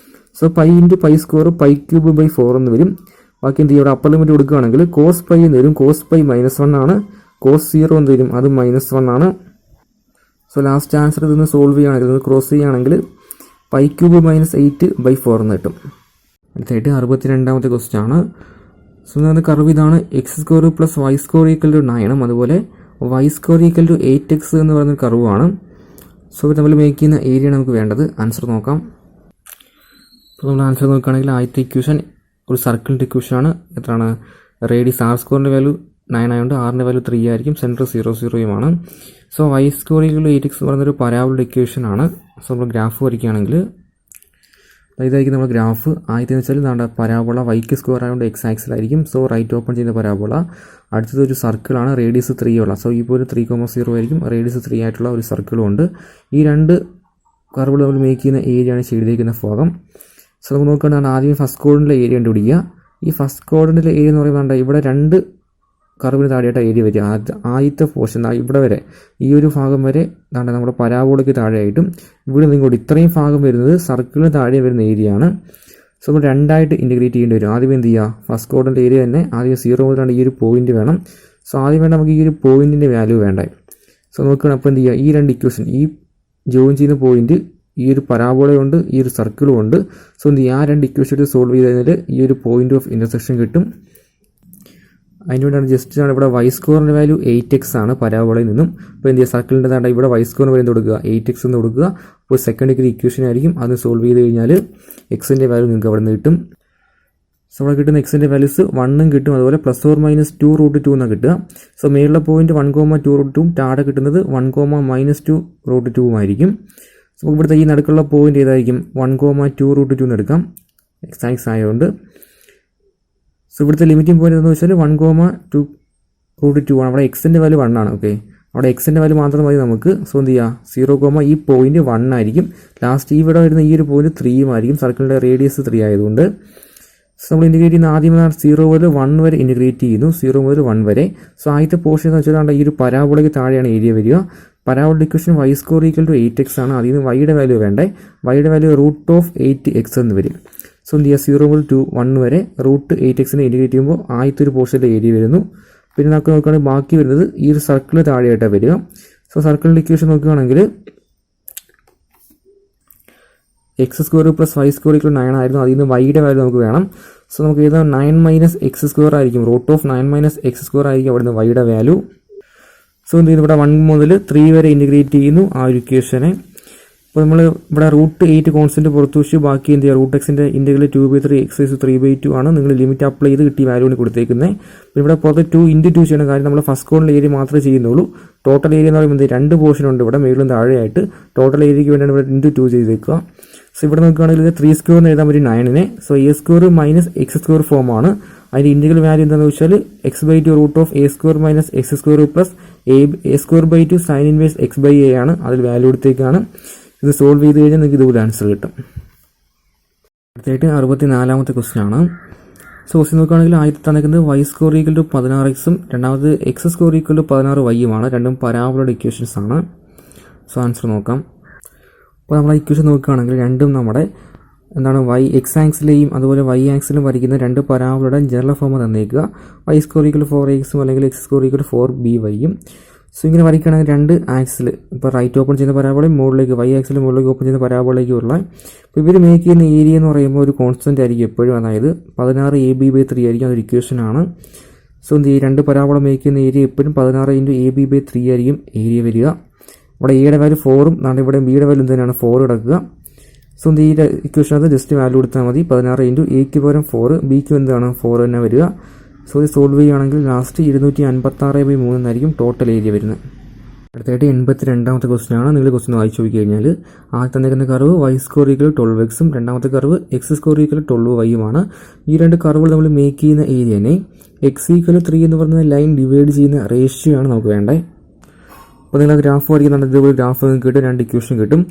സോ π × π² π³ 4 എന്ന് വരും. ബാക്കി എന്ത് ചെയ്യുക, ഇവിടെ അപ്പർ ലിമിറ്റ് കൊടുക്കുകയാണെങ്കിൽ cos π എന്ന് വരും. cos π -1 ആണ്. cos 0 എന്ന് വരും, അത് -1 ആണ്. സോ ലാസ്റ്റ് ആൻസർ ഇതൊന്ന് സോൾവ് ചെയ്യുകയാണെങ്കിൽ, ഇതൊന്ന് ക്രോസ് ചെയ്യുകയാണെങ്കിൽ π³ -8/4 എന്ന് കിട്ടും. അടുത്തായിട്ട് 62ാമത്തെ ക്വസ്റ്റ്യൻ ആണ്. സോ നമ്മുടെ കർവ് ഇതാണ്. x² + y² = 9 അതുപോലെ y² = 8x എന്ന് പറയുന്ന കർവാണ്. സോ ഇത് നമ്മൾ മേക്ക് ചെയ്യുന്ന ഏരിയ നമുക്ക് വേണ്ടത്. ആൻസർ നോക്കാം. അപ്പോൾ നമ്മൾ ആൻസർ നോക്കുകയാണെങ്കിൽ ആദ്യത്തെ ഇക്വേഷൻ ഒരു സർക്കിളിൻ്റെ ഇക്വേഷനാണ്. എത്രയാണ്, റേഡിയസ് r² വാല്യൂ 9 ആയതുകൊണ്ട് r വാല്യൂ 3 ആയിരിക്കും. സെൻറ്റർ 0 0 ആണ്. സോ y² = 8x എന്ന് പറയുന്നൊരു പരാബോള ഇക്വേഷൻ ആണ്. സോ നമ്മൾ ഗ്രാഫ് വരയ്ക്കുകയാണെങ്കിൽ ഇതായിരിക്കും നമ്മുടെ ഗ്രാഫ്. ആദ്യത്തെന്ന് വെച്ചാൽ നമ്മുടെ പരാബോള വൈക്ക് സ്ക്വയർ ആയതുകൊണ്ട് എക്സ് ആക്സിലായിരിക്കും. സോ റൈറ്റ് ഓപ്പൺ ചെയ്യുന്ന പരാബോള. അടുത്തത് ഒരു സർക്കിളാണ്, റേഡിയസ് 3 ഉള്ള. സോ ഇപ്പോൾ ഒരു 3,0 ആയിരിക്കും. റേഡിയസ് 3 ആയിട്ടുള്ള ഒരു സർക്കിളും ഉണ്ട്. ഈ രണ്ട് കർവ് നമ്മൾ മേക്ക് ചെയ്യുന്ന ഏരിയയാണ് ചെയ്തിരിക്കുന്ന ഭാഗം. സോ നമുക്ക് നോക്കുകയാണെങ്കിൽ ആദ്യം ഫസ്റ്റ് ക്വാഡ്രന്റിലെ ഏരിയ കണ്ടുപിടിക്കുക. ഈ ഫസ്റ്റ് ക്വാഡ്രന്റിലെ ഏരിയ എന്ന് പറയുമ്പോൾ ഇവിടെ 2 കർവിന് താഴെയായിട്ട് ഏരിയ വരിക. ആദ്യത്തെ പോർഷൻ ഇവിടെ വരെ ഈ ഒരു ഭാഗം വരെ നമ്മുടെ പരാബോളയ്ക്ക് താഴെയായിട്ടും ഇവിടെ നിങ്ങോട്ട് ഇത്രയും ഭാഗം വരുന്നത് സർക്കിളിന് താഴെ വരുന്ന ഏരിയ ആണ്. സോ നമ്മൾ 2ആയിട്ട് ഇൻറ്റഗ്രേറ്റ് ചെയ്യേണ്ടി വരും. ആദ്യം എന്ത് ചെയ്യുക, ഫസ്റ്റ് ക്വാഡ്രന്റ് ഏരിയ തന്നെ ആദ്യം 0 മുതലാണ് ഈ ഒരു പോയിന്റ് വേണം. സോ ആദ്യം വേണ്ട നമുക്ക് ഈ ഒരു പോയിന്റിൻ്റെ വാല്യൂ വേണ്ടേ. സോ നോക്കുകയാണ് അപ്പോൾ എന്ത് ചെയ്യുക, ഈ 2 ഇക്വേഷൻ ഈ ജോയിൻ ചെയ്യുന്ന പോയിന്റ് ഈ ഒരു പരാബോളയുണ്ട് ഈ ഒരു സർക്കിളും ഉണ്ട്. സോ എന്ത് ചെയ്യുക, ആ 2 ഇക്വേഷൻ സോൾവ് ചെയ്ത് കഴിഞ്ഞാൽ ഈ ഒരു പോയിന്റ് ഓഫ് ഇൻ്റർസെക്ഷൻ കിട്ടും. അതിനുവേണ്ടിയാണ് ജസ്റ്റ് ഇവിടെ വൈ സ്ക്വയറിൻ്റെ വാല്യൂ 8x ആണ് പരാബോളയിൽ നിന്നും. അപ്പോൾ എന്ത് ചെയ്യുക, സർക്കിളിൻ്റെ താണ്ട ഇവിടെ വൈ സ്ക്വയറിന് വാല്യൂ കൊടുക്കുക 8x എന്ന് കൊടുക്കുക. അപ്പോൾ സെക്കൻഡ് ഡിഗ്രി ഇക്വേഷൻ ആയിരിക്കും. അത് സോൾവ് ചെയ്ത് കഴിഞ്ഞാൽ എക്സിൻ്റെ വാല്യൂ നിങ്ങൾക്ക് അവിടെ നിന്ന് കിട്ടും. സോ അവിടെ കിട്ടുന്ന എക്സിൻ്റെ വാല്യൂസ് 1 കിട്ടും, അതുപോലെ +or-2√2 എന്നാണ് കിട്ടുക. സോ മേളിലെ പോയിന്റ് 1,2√2 താഴെ കിട്ടുന്നത് 1,-2√2 ആയിരിക്കും. സോ നമുക്ക് ഇവിടുത്തെ ഈ നടുക്കുള്ള പോയിന്റ് ഏതായിരിക്കും, 1,2√2 എന്ന് എടുക്കാം എക്സ് ആയതുകൊണ്ട്. സോ ഇവിടുത്തെ ലിമിറ്റിംഗ് പോയിന്റ് എന്ന് വെച്ചാൽ 1,2√2 ആണ്. അവിടെ എക്സിൻ്റെ വാല്യൂ 1 ആണ്. ഓക്കെ, അവിടെ എക്സിൻ്റെ വാല്യൂ മാത്രം മതി നമുക്ക്. സോ എന്ത് ചെയ്യുക, 0, ഈ പോയിന്റ് 1 ആയിരിക്കും. ലാസ്റ്റ് ഇവിടെ വരുന്ന ഈ ഒരു പോയിന്റ് 3 ആയിരിക്കും. സർക്കിളിൻ്റെ റേഡിയസ് 3 ആയതുകൊണ്ട്. സോ നമ്മൾ ഇൻറ്റിഗ്രേറ്റ് ചെയ്യുന്ന ആദ്യം 0 മുതൽ 1 വരെ ഇൻറ്റിഗ്രേറ്റ് ചെയ്യുന്നു, 0 മുതൽ 1 വരെ. സോ ആദ്യത്തെ പോർഷൻ എന്ന് വെച്ചാൽ ഈ ഒരു പരാബോളയ്ക്ക് താഴെയാണ് ഏരിയ വരിക. Parabola equation y square = 8x ആണ്. അതിൽ നിന്ന് വൈയുടെ വാല്യൂ വേണ്ടേ, വൈയുടെ വാല്യൂ √8x എന്ന് വരും. സോ എന്ത് ചെയ്യുക, 0 മുതൽ 1 വരെ √8x ഇൻറ്റിഗ്രേറ്റ് ചെയ്യുമ്പോൾ ആദ്യത്തെ ഒരു പോർഷനിലെ ഏരിയ വരുന്നു. പിന്നെ നമുക്ക് നോക്കുകയാണെങ്കിൽ ബാക്കി വരുന്നത് ഈ ഒരു സർക്കിൾ താഴെയായിട്ടാണ് വരിക. സോ സർക്കിളിൻ്റെ ഇക്വേഷൻ നോക്കുകയാണെങ്കിൽ x² + y² = 9 ആയിരുന്നു. അതിൽ നിന്ന് വൈയുടെ വാല്യൂ നമുക്ക് വേണം. സോ നമുക്ക് എഴുതാം 9 - x² ആയിരിക്കും, √9 - x² ആയിരിക്കും അവിടെ നിന്ന് വൈയുടെ വാല്യൂ. സോ എന്ത് ചെയ്യുന്നു, ഇവിടെ 1 മുതൽ 3 വരെ ഇൻറ്റിഗ്രേറ്റ് ചെയ്യുന്നു ആ ഒരു ഇക്വേഷനെ. അപ്പോൾ നമ്മൾ ഇവിടെ √8 കോൺസ്റ്റന്റ് പുറത്തു വെച്ച് ബാക്കി എന്ത് ചെയ്യുക, √x ഇൻ്റഗ്രൽ 2/3 x 3/2 ആണ്. നിങ്ങൾ ലിമിറ്റ് അപ്ലൈ ചെയ്ത് കിട്ടിയ വാല്യൂവിന് കൊടുത്തേക്കുന്നത്. പിന്നെ ഇവിടെ പുറത്ത് 2 × 2 ചെയ്യണം, കാര്യം നമ്മൾ ഫസ്റ്റ് കോണിൽ ഏരിയ മാത്രമേ ചെയ്യുന്നുള്ളൂ. ടോട്ടൽ ഏരിയ എന്ന് പറയുമ്പോൾ 2 പോർഷൻ ഉണ്ട് ഇവിടെ മേളിലും താഴെയായിട്ട്. ടോട്ടൽ ഏരിയയ്ക്ക് വേണ്ടിയാണ് ഇവിടെ × 2 ചെയ്തേക്കുക. സോ ഇവിടെ നോക്കുകയാണെങ്കിൽ 3² എന്ന് എഴുതാൻ പറ്റും 9-നെ. സോ a² - x² ഫോം ആണ്. അതിൻ്റെ ഇൻ്റഗ്രൽ വാല്യൂ എന്താണെന്ന് വെച്ചാൽ x/2 √a² - x² a²/2 sin inverse x/a ആണ്. അതിൽ വാല്യൂ എടുത്തേക്കാണ്. ഇത് സോൾവ് ചെയ്ത് കഴിഞ്ഞാൽ നിങ്ങൾക്ക് ഇതുപോലെ ആൻസർ കിട്ടും. അടുത്തായിട്ട് 64ാമത്തെ ക്വസ്റ്റ്യൻ ആണ്. സോ ക്വസ്റ്റ്യൻ നോക്കുകയാണെങ്കിൽ ആദ്യത്തെ തന്നിരിക്കുന്നത് y² = 16x രണ്ടാമത് x² = 16y രണ്ടും പരാബോളയുടെ ഇക്വേഷൻസ് ആണ്. സോ ആൻസർ നോക്കാം. അപ്പോൾ നമ്മൾ ഇക്വേഷൻ നോക്കുകയാണെങ്കിൽ രണ്ടും നമ്മുടെ x ആക്സിലെയും അതുപോലെ y ആക്സിലും വരയ്ക്കുന്ന 2 പരാബോളയുടെ ജനറൽ ഫോം തന്നേക്കുക. y² = 4x അല്ലെങ്കിൽ x² = 4by. സോ ഇങ്ങനെ വരയ്ക്കുകയാണെങ്കിൽ 2 ആക്സിൽ ഇപ്പോൾ റൈറ്റ് ഓപ്പൺ ചെയ്യുന്ന പരാബോളയും മുകളിലേക്ക് y ആക്സിൽ മുകളിലേക്ക് ഓപ്പൺ ചെയ്യുന്ന പരാബോളയ്ക്കുള്ള ഇപ്പോൾ ഇവർ മേക്ക് ചെയ്യുന്ന ഏരിയ എന്ന് പറയുമ്പോൾ ഒരു കോൺസ്റ്റന്റ് ആയിരിക്കും എപ്പോഴും, അതായത് 16ab/3 ആയിരിക്കും. അതൊരു ഇക്വേഷനാണ്. സോ എന്ത് ഈ 2 പരാബോള മേക്ക് ചെയ്യുന്ന ഏരിയ എപ്പോഴും 16 × ab/3 ആയിരിക്കും ഏരിയ വരിക. ഇവിടെ എയുടെ വാല്യൂ 4ഉം ഇവിടെ ബിയുടെ വാല്യൂ എന്തിനാണ് 4 കിടക്കുക. സോ എന്ത് ഈ ഇക്വേഷനകത്ത് ജസ്റ്റ് വാല്യൂ കൊടുത്താൽ മതി. 16 × എക്ക് പകരം 4, ബിക്ക് എന്താണ് 4 തന്നെ വരിക. സോ ഇത് സോൾവ് ചെയ്യുകയാണെങ്കിൽ ലാസ്റ്റ് 256/3 എന്നായിരിക്കും ടോട്ടൽ ഏരിയ വരുന്നത്. അടുത്തായിട്ട് 82ാമത്തെ ക്വസ്റ്റ്യൻ ആണ്. നിങ്ങൾ ക്വസ്റ്റ്യൻ വായിച്ചു നോക്കി കഴിഞ്ഞാൽ ആദ്യം തന്നിരിക്കുന്ന കർവ് y² = 12x രണ്ടാമത്തെ കർവ് x² = 12y ഈ 2 കർവുകൾ നമ്മൾ മേക്ക് ചെയ്യുന്ന ഏരിയനെ x = 3 എന്ന് പറയുന്ന ലൈൻ ഡിവൈഡ് ചെയ്യുന്ന റേഷ്യോ ആണ് നമുക്ക് വേണ്ടത്. അപ്പോൾ നിങ്ങൾ ഗ്രാഫ് വരയ്ക്കുന്നുണ്ട്, ഇതുപോലെ ഗ്രാഫ് കിട്ടും, 2 ഇക്വേഷൻ കിട്ടും.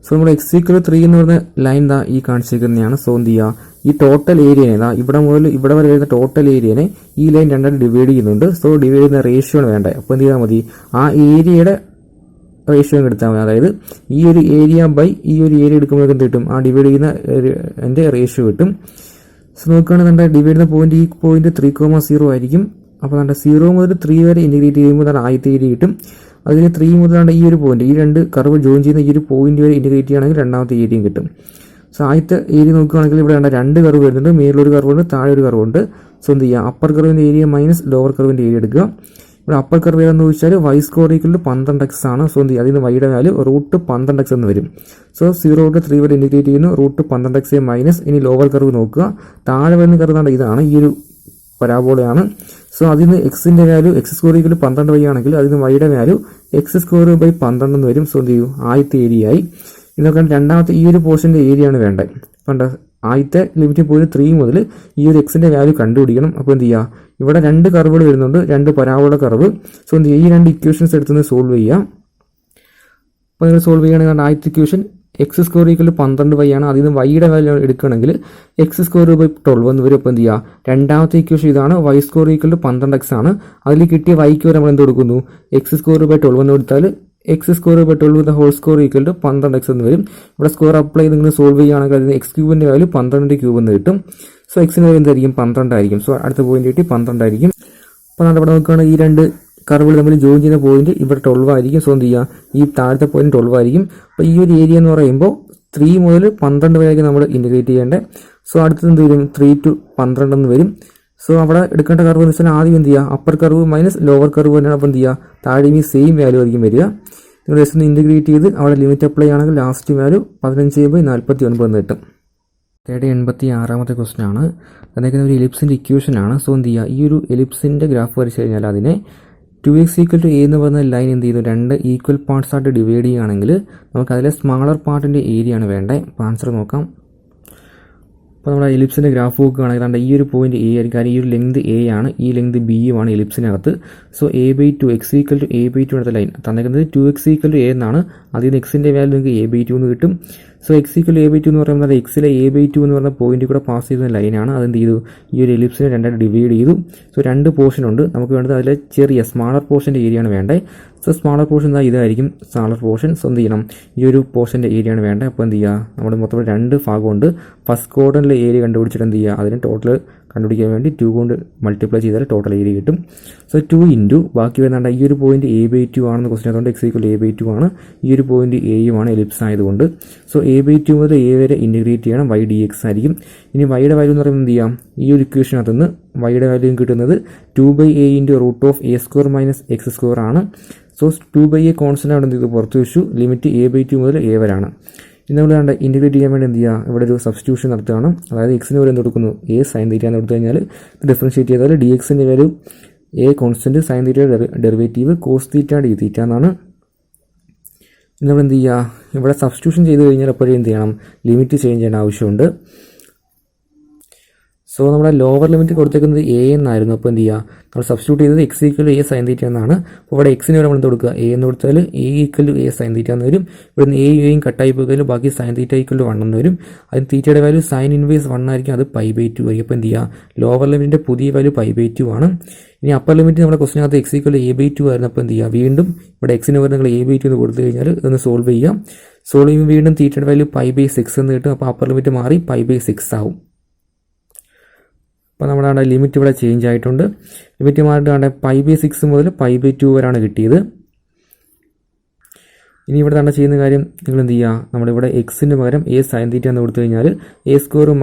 സോ നമ്മൾ x = 3 എന്ന് പറഞ്ഞ ലൈൻ ഈ കാണിച്ചിരിക്കുന്നതാണ്. സോ എന്ത് ചെയ്യുക, ഈ ടോട്ടൽ ഏരിയനെ ഇവിടെ മുതൽ ഇവിടെ വരെ വരുന്ന ടോട്ടൽ ഏരിയനെ ഈ ലൈൻ 2ആയിട്ട് ഡിവൈഡ് ചെയ്യുന്നുണ്ട്. സോ ഡിവൈഡ് ചെയ്യുന്ന റേഷ്യോ ആണ് വേണ്ടത്. അപ്പോൾ എന്ത് ചെയ്താൽ മതി, ആ ഏരിയയുടെ റേഷ്യോ എടുത്താൽ മതി. അതായത് ഈ ഒരു ഏരിയ ബൈ ഈ ഒരു ഏരിയ എടുക്കുമ്പോഴേക്കും എന്ത് കിട്ടും, ആ ഡിവൈഡ് ചെയ്യുന്ന എൻ്റെ റേഷ്യോ കിട്ടും. സോ നോക്കുകയാണെങ്കിൽ ഡിവൈഡ് ചെയ്യുന്ന പോയിന്റ് ഈ പോയിന്റ് 3,0 ആയിരിക്കും. അപ്പോൾ 0 മുതൽ 3 വരെ ഇൻറ്റിഗ്രേറ്റ് ചെയ്യുമ്പോൾ ആദ്യത്തെ ഏരിയ കിട്ടും. അതിൽ 3 മുതലാണ് ഈ ഒരു പോയിന്റ്, ഈ 2 കർവ് ജോയിൻ ചെയ്യുന്ന ഈ ഒരു പോയിന്റ് വരെ ഇൻറ്റിഗ്രേറ്റ് ചെയ്യുകയാണെങ്കിൽ രണ്ടാമത്തെ ഏരിയയും കിട്ടും. സോ ആദ്യത്തെ ഏരിയ നോക്കുകയാണെങ്കിൽ ഇവിടെ 2 കർവ് വരുന്നുണ്ട്, മേളിലൊരു കർവുണ്ട്, താഴെ ഒരു കർവുണ്ട്. സോ എന്ത് ചെയ്യുക, അപ്പർ കർവിൻ്റെ ഏരിയ മൈനസ് ലോവർ കർവിൻ്റെ ഏരിയ എടുക്കുക. ഇവിടെ അപ്പർ കർവ് ഏതെന്ന് ചോദിച്ചാൽ y² = 12x ആണ്. സോ എന്ത് ചെയ്യുക, അതിൽ നിന്ന് വൈയുടെ വാല്യൂ √12x എന്ന് വരും. സോ 0 തൊട്ട് 3 വരെ ഇൻറ്റിഗ്രേറ്റ് ചെയ്യുന്നു, √12x മൈനസ്. ഇനി ലോവർ കർവ് നോക്കുക, താഴെ വരുന്ന കർവ് ഇതാണ്, ഈ ഒരു പരാബോളയാണ്. സോ അതിൽ നിന്ന് എക്സിൻ്റെ വാല്യൂ x² = 12y ആണെങ്കിൽ അതിൽ നിന്ന് വൈയുടെ വാല്യൂ x² / 12 എന്ന് വരും. സോ എന്ത് ചെയ്യും, ആദ്യത്തെ ഏരിയ ആയി. ഇതൊക്കെ രണ്ടാമത്തെ ഈ ഒരു പോർഷൻ്റെ ഏരിയ ആണ് വേണ്ടത്. കണ്ട ആദ്യത്തെ ലിമിറ്റ് പോയി 3 മുതൽ ഈ ഒരു എക്സിൻ്റെ വാല്യൂ കണ്ടുപിടിക്കണം. അപ്പോൾ എന്ത് ചെയ്യുക, ഇവിടെ 2 കർവുകൾ വരുന്നുണ്ട്, 2 പരാബോള കർവ്. സോ എന്ത് ചെയ്യുക, ഈ 2 ഇക്വേഷൻസ് എടുത്തുനിന്ന് സോൾവ് ചെയ്യുക. അപ്പോൾ നിങ്ങൾ സോൾവ് ചെയ്യുകയാണെങ്കിൽ ആദ്യത്തെ equation X square equal 12y ആണ്. അതിൽ നിന്ന് വൈയുടെ വാല്യൂ എടുക്കുകയാണെങ്കിൽ എക്സ് സ്ക്വയർ ബൈ 12 എന്ന് വരും. അപ്പോൾ എന്ത് ചെയ്യുക, രണ്ടാമത്തെ ഇക്വേഷൻ ഇതാണ്, വൈ സ്ക്വയർ ഈക്വൽ 12x ആണ്. അതിൽ കിട്ടിയ വൈക്ക് വരെ നമ്മൾ എന്ത് കൊടുക്കുന്നു, എക്സ് സ്ക്വയർ ബൈ 12 എന്ന് കൊടുത്താൽ X square by 12 whole square equal 12x എന്ന് വരും. ഇവിടെ സ്ക്വയർ അപ്ലൈ ചെയ്ത് നിങ്ങൾ സോൾവ് ചെയ്യുകയാണെങ്കിൽ അതിന് എക്സ് ക്യൂബിൻ്റെ വാല്യൂ 12 ക്യൂബ് എന്ന് കിട്ടും. സോ എക്സിൻ്റെ വാല്യൂ എന്തായിരിക്കും, 12 ആയിരിക്കും. സോ അടുത്ത പോയിന്റ് കിട്ടി 12 ആയിരിക്കും. അപ്പോൾ നമ്മൾ ഇവിടെ നോക്കുകയാണെങ്കിൽ ഈ രണ്ട് കർവുകൾ തമ്മിൽ ജോയിൻ ചെയ്യുന്ന പോയിന്റ് ഇവിടെ 12 ആയിരിക്കും. സോ എന്ത് ചെയ്യുക, ഈ താഴത്തെ പോയിന്റ് 12 ആയിരിക്കും. അപ്പോൾ ഈ ഒരു ഏരിയ എന്ന് പറയുമ്പോൾ 3 മുതൽ 12 വരെയൊക്കെ നമ്മൾ ഇൻറ്റഗ്രേറ്റ് ചെയ്യേണ്ടത്. സോ അടുത്തത് എന്ത് വരും, 3 to 12 എന്ന് വരും. സോ അവിടെ എടുക്കേണ്ട കർവ് എന്ന് വെച്ചാൽ ആദ്യം എന്ത് ചെയ്യുക, upper curve minus lower curve തന്നെയാണ്. അപ്പോൾ എന്ത് ചെയ്യുക, താഴെയും ഈ സെയിം വാല്യൂ ആയിരിക്കും വരിക. നിങ്ങൾ ജസ്റ്റ് ഒന്ന് ഇൻറ്റഗ്രേറ്റ് ചെയ്ത് അവിടെ ലിമിറ്റ് അപ്ലൈ ആണെങ്കിൽ ലാസ്റ്റ് വാല്യൂ 15/49 എന്ന് കിട്ടും. 86ാമത്തെ ക്വസ്റ്റൻ ആണ്. അതൊക്കെ ഒരു എലിപ്സിൻ്റെ ഇക്വേഷൻ ആണ്. സോ എന്ത് ചെയ്യുക, ഈ ഒരു എലിപ്സിൻ്റെ ഗ്രാഫ് വരച്ച് കഴിഞ്ഞാൽ അതിനെ 2x = a എന്ന് പറയുന്ന ലൈൻ എന്ത് ചെയ്തു, 2 ഈക്വൽ പാർട്സ് ആയിട്ട് ഡിവൈഡ് ചെയ്യുകയാണെങ്കിൽ നമുക്ക് അതിലെ സ്മാളർ പാർട്ടിൻ്റെ ഏരിയ ആണ് വേണ്ടത്. അപ്പോൾ ആൻസർ നോക്കാം. അപ്പോൾ നമ്മുടെ എലിപ്സിൻ്റെ ഗ്രാഫ് നോക്കുകയാണെങ്കിൽ ഈ ഒരു പോയിന്റ് a ആയിരിക്കും. കാരണം ഈ ഒരു ലെങ്ത് a ആണ്, ഈ ലെങ്ത് b യുമാണ് എലിപ്സിനകത്ത്. സോ a/2 x = a/2 എടുത്ത ലൈൻ തന്നിരിക്കുന്നത് 2x = a എന്നാണ്. അതിൽ നിന്ന് എക്സിൻ്റെ വാല്യൂ നിങ്ങൾക്ക് a/2 എന്ന് കിട്ടും. സോ x = a/2 എന്ന് പറയുമ്പോൾ എക്സിലെ a/2 എന്ന് പറഞ്ഞ പോയിന്റ് കൂടെ പാസ് ചെയ്യുന്ന ലൈനാണ്. അതെന്ത് ചെയ്തു, ഈ ഒരു എലിപ്സിനെ രണ്ടായിട്ട് ഡിവൈഡ് ചെയ്തു. സോ 2 പോർഷൻ ഉണ്ട്. നമുക്ക് വേണ്ടത് അതിലെ ചെറിയ സ്മാളർ പോർഷൻ്റെ ഏരിയ ആണ് വേണ്ടത്. സോ സ്മാളർ പോർഷൻ ഇതായിരിക്കും സ്മാളർ പോർഷൻ. സോ എന്ത് ചെയ്യണം, ഈ ഒരു പോർഷൻ്റെ ഏരിയ ആണ് വേണ്ടത്. അപ്പോൾ എന്ത് ചെയ്യുക, നമ്മുടെ മൊത്തം 2 ഭാഗമുണ്ട്. ഫസ്റ്റ് ക്വാഡ്രന്റിലെ ഏരിയ കണ്ടുപിടിച്ചിട്ട് എന്ത് ചെയ്യുക, അതിന് ടോട്ടൽ കണ്ടുപിടിക്കാൻ വേണ്ടി 2 കൊണ്ട് മൾട്ടിപ്ലൈ ചെയ്താൽ ടോട്ടൽ ഏരിയ കിട്ടും. സോ 2 ഇൻറ്റു ബാക്കി വരുന്നുണ്ട് ഈ ഒരു പോയിന്റ് a/2 ആണെന്ന് ക്വസ്റ്റൻ അതുകൊണ്ട് x = a/2 ആണ്. ഈ ഒരു പോയിന്റ് a യുമാണ് എലിപ്സ് ആയതുകൊണ്ട്. സോ a/2 മുതൽ a വരെ ഇൻറ്റഗ്രേറ്റ് ചെയ്യണം, y dx ആയിരിക്കും. ഇനി വൈയുടെ വാല്യൂ എന്ന് പറയുമ്പോൾ എന്ത് ചെയ്യാം, ഈ ഒരു ഇക്വേഷനകത്ത് നിന്ന് വൈയുടെ വാല്യൂ കിട്ടുന്നത് 2/a × √(a² - x² ആണ്. സോ 2/a കോൺസ്റ്റൻ്റ് അവിടെ എന്ത് ചെയ്തു, പുറത്ത് വെച്ചു. ലിമിറ്റ് a/2 മുതൽ a വരെയാണ്. ഇനി നമ്മൾ വേണ്ട ഇൻറ്റഗ്രേറ്റ് ചെയ്യാൻ വേണ്ടി എന്ത് ചെയ്യുക, ഇവിടെ ഒരു സബ്സ്റ്റിറ്റ്യൂഷൻ നടത്തുകയാണ്. അതായത് എക്സിന് വരെ എന്ത് കൊടുക്കുന്നു, a sin θ എന്ന് കൊടുത്തു കഴിഞ്ഞാൽ ഡിഫറൻഷ്യേറ്റ് ചെയ്താൽ dxൻ്റെ value a constant sin θ derivative cos θ dθ എന്നാണ്. ഇനി നമ്മൾ എന്ത് ചെയ്യുക, ഇവിടെ സബ്സ്റ്റിറ്റ്യൂഷൻ ചെയ്ത് കഴിഞ്ഞാൽ അപ്പോഴേ എന്ത് ചെയ്യണം, ലിമിറ്റ് ചേഞ്ച് ചെയ്യേണ്ട ആവശ്യമുണ്ട്. സോ നമ്മുടെ ലോവർ ലിമിറ്റ് കൊടുത്തേക്കുന്നത് a എന്നായിരുന്നു. അപ്പോൾ എന്ത് ചെയ്യുക, നമ്മൾ സബ്സ്റ്റിറ്റ്യൂട്ട് ചെയ്തത് x = a sin θ എന്നാണ്. അപ്പോൾ ഇവിടെ എക്സിന് വരെ നമ്മൾ എന്ത് കൊടുക്കുക, a എന്ന് കൊടുത്താൽ a = a sin θ എന്ന് വരും. ഇവിടുന്ന് a യും കട്ടായി പോയി കഴിഞ്ഞാൽ ബാക്കി sin θ = 1 എന്ന് വരും. അതിന് തീറ്റയുടെ വാല്യൂ sin ഇൻവേഴ്സ് 1 ആയിരിക്കും, അത് π/2 ആയിരിക്കും. അപ്പോൾ എന്ത് ചെയ്യുക, ലോവർ ലിമിറ്റിൻ്റെ പുതിയ വാല്യൂ π/2 ആണ്. ഇനി അപ്പർ ലിമിറ്റ് നമ്മുടെ ക്വസ്റ്റിനകത്ത് x = a/2 ആയിരുന്നു. അപ്പോൾ എന്ത് ചെയ്യുക, വീണ്ടും ഇവിടെ എക്സിന് വരെ നിങ്ങൾ a/2 എന്ന് കൊടുത്തു കഴിഞ്ഞാൽ ഇതൊന്ന് സോൾവ് ചെയ്യാം. സോൾവ് ചെയ്യുമ്പോൾ വീണ്ടും തീറ്റയുടെ വാല്യൂ π/6 എന്ന് കിട്ടും. അപ്പോൾ അപ്പർ ലിമിറ്റ് മാറി π/6 ആവും. അപ്പോൾ നമ്മുടെ ലിമിറ്റ് ഇവിടെ ചേഞ്ച് ആയിട്ടുണ്ട്. ലിമിറ്റ് മാറിയിട്ട് π/6 മുതൽ π/2 വരെയാണ് കിട്ടിയത്. ഇനി ഇവിടെ തന്നെ ചെയ്യുന്ന കാര്യം നിങ്ങൾ എന്ത് ചെയ്യുക, നമ്മളിവിടെ എക്സിന് പകരം a sin θ എന്ന് കൊടുത്തു കഴിഞ്ഞാൽ a² -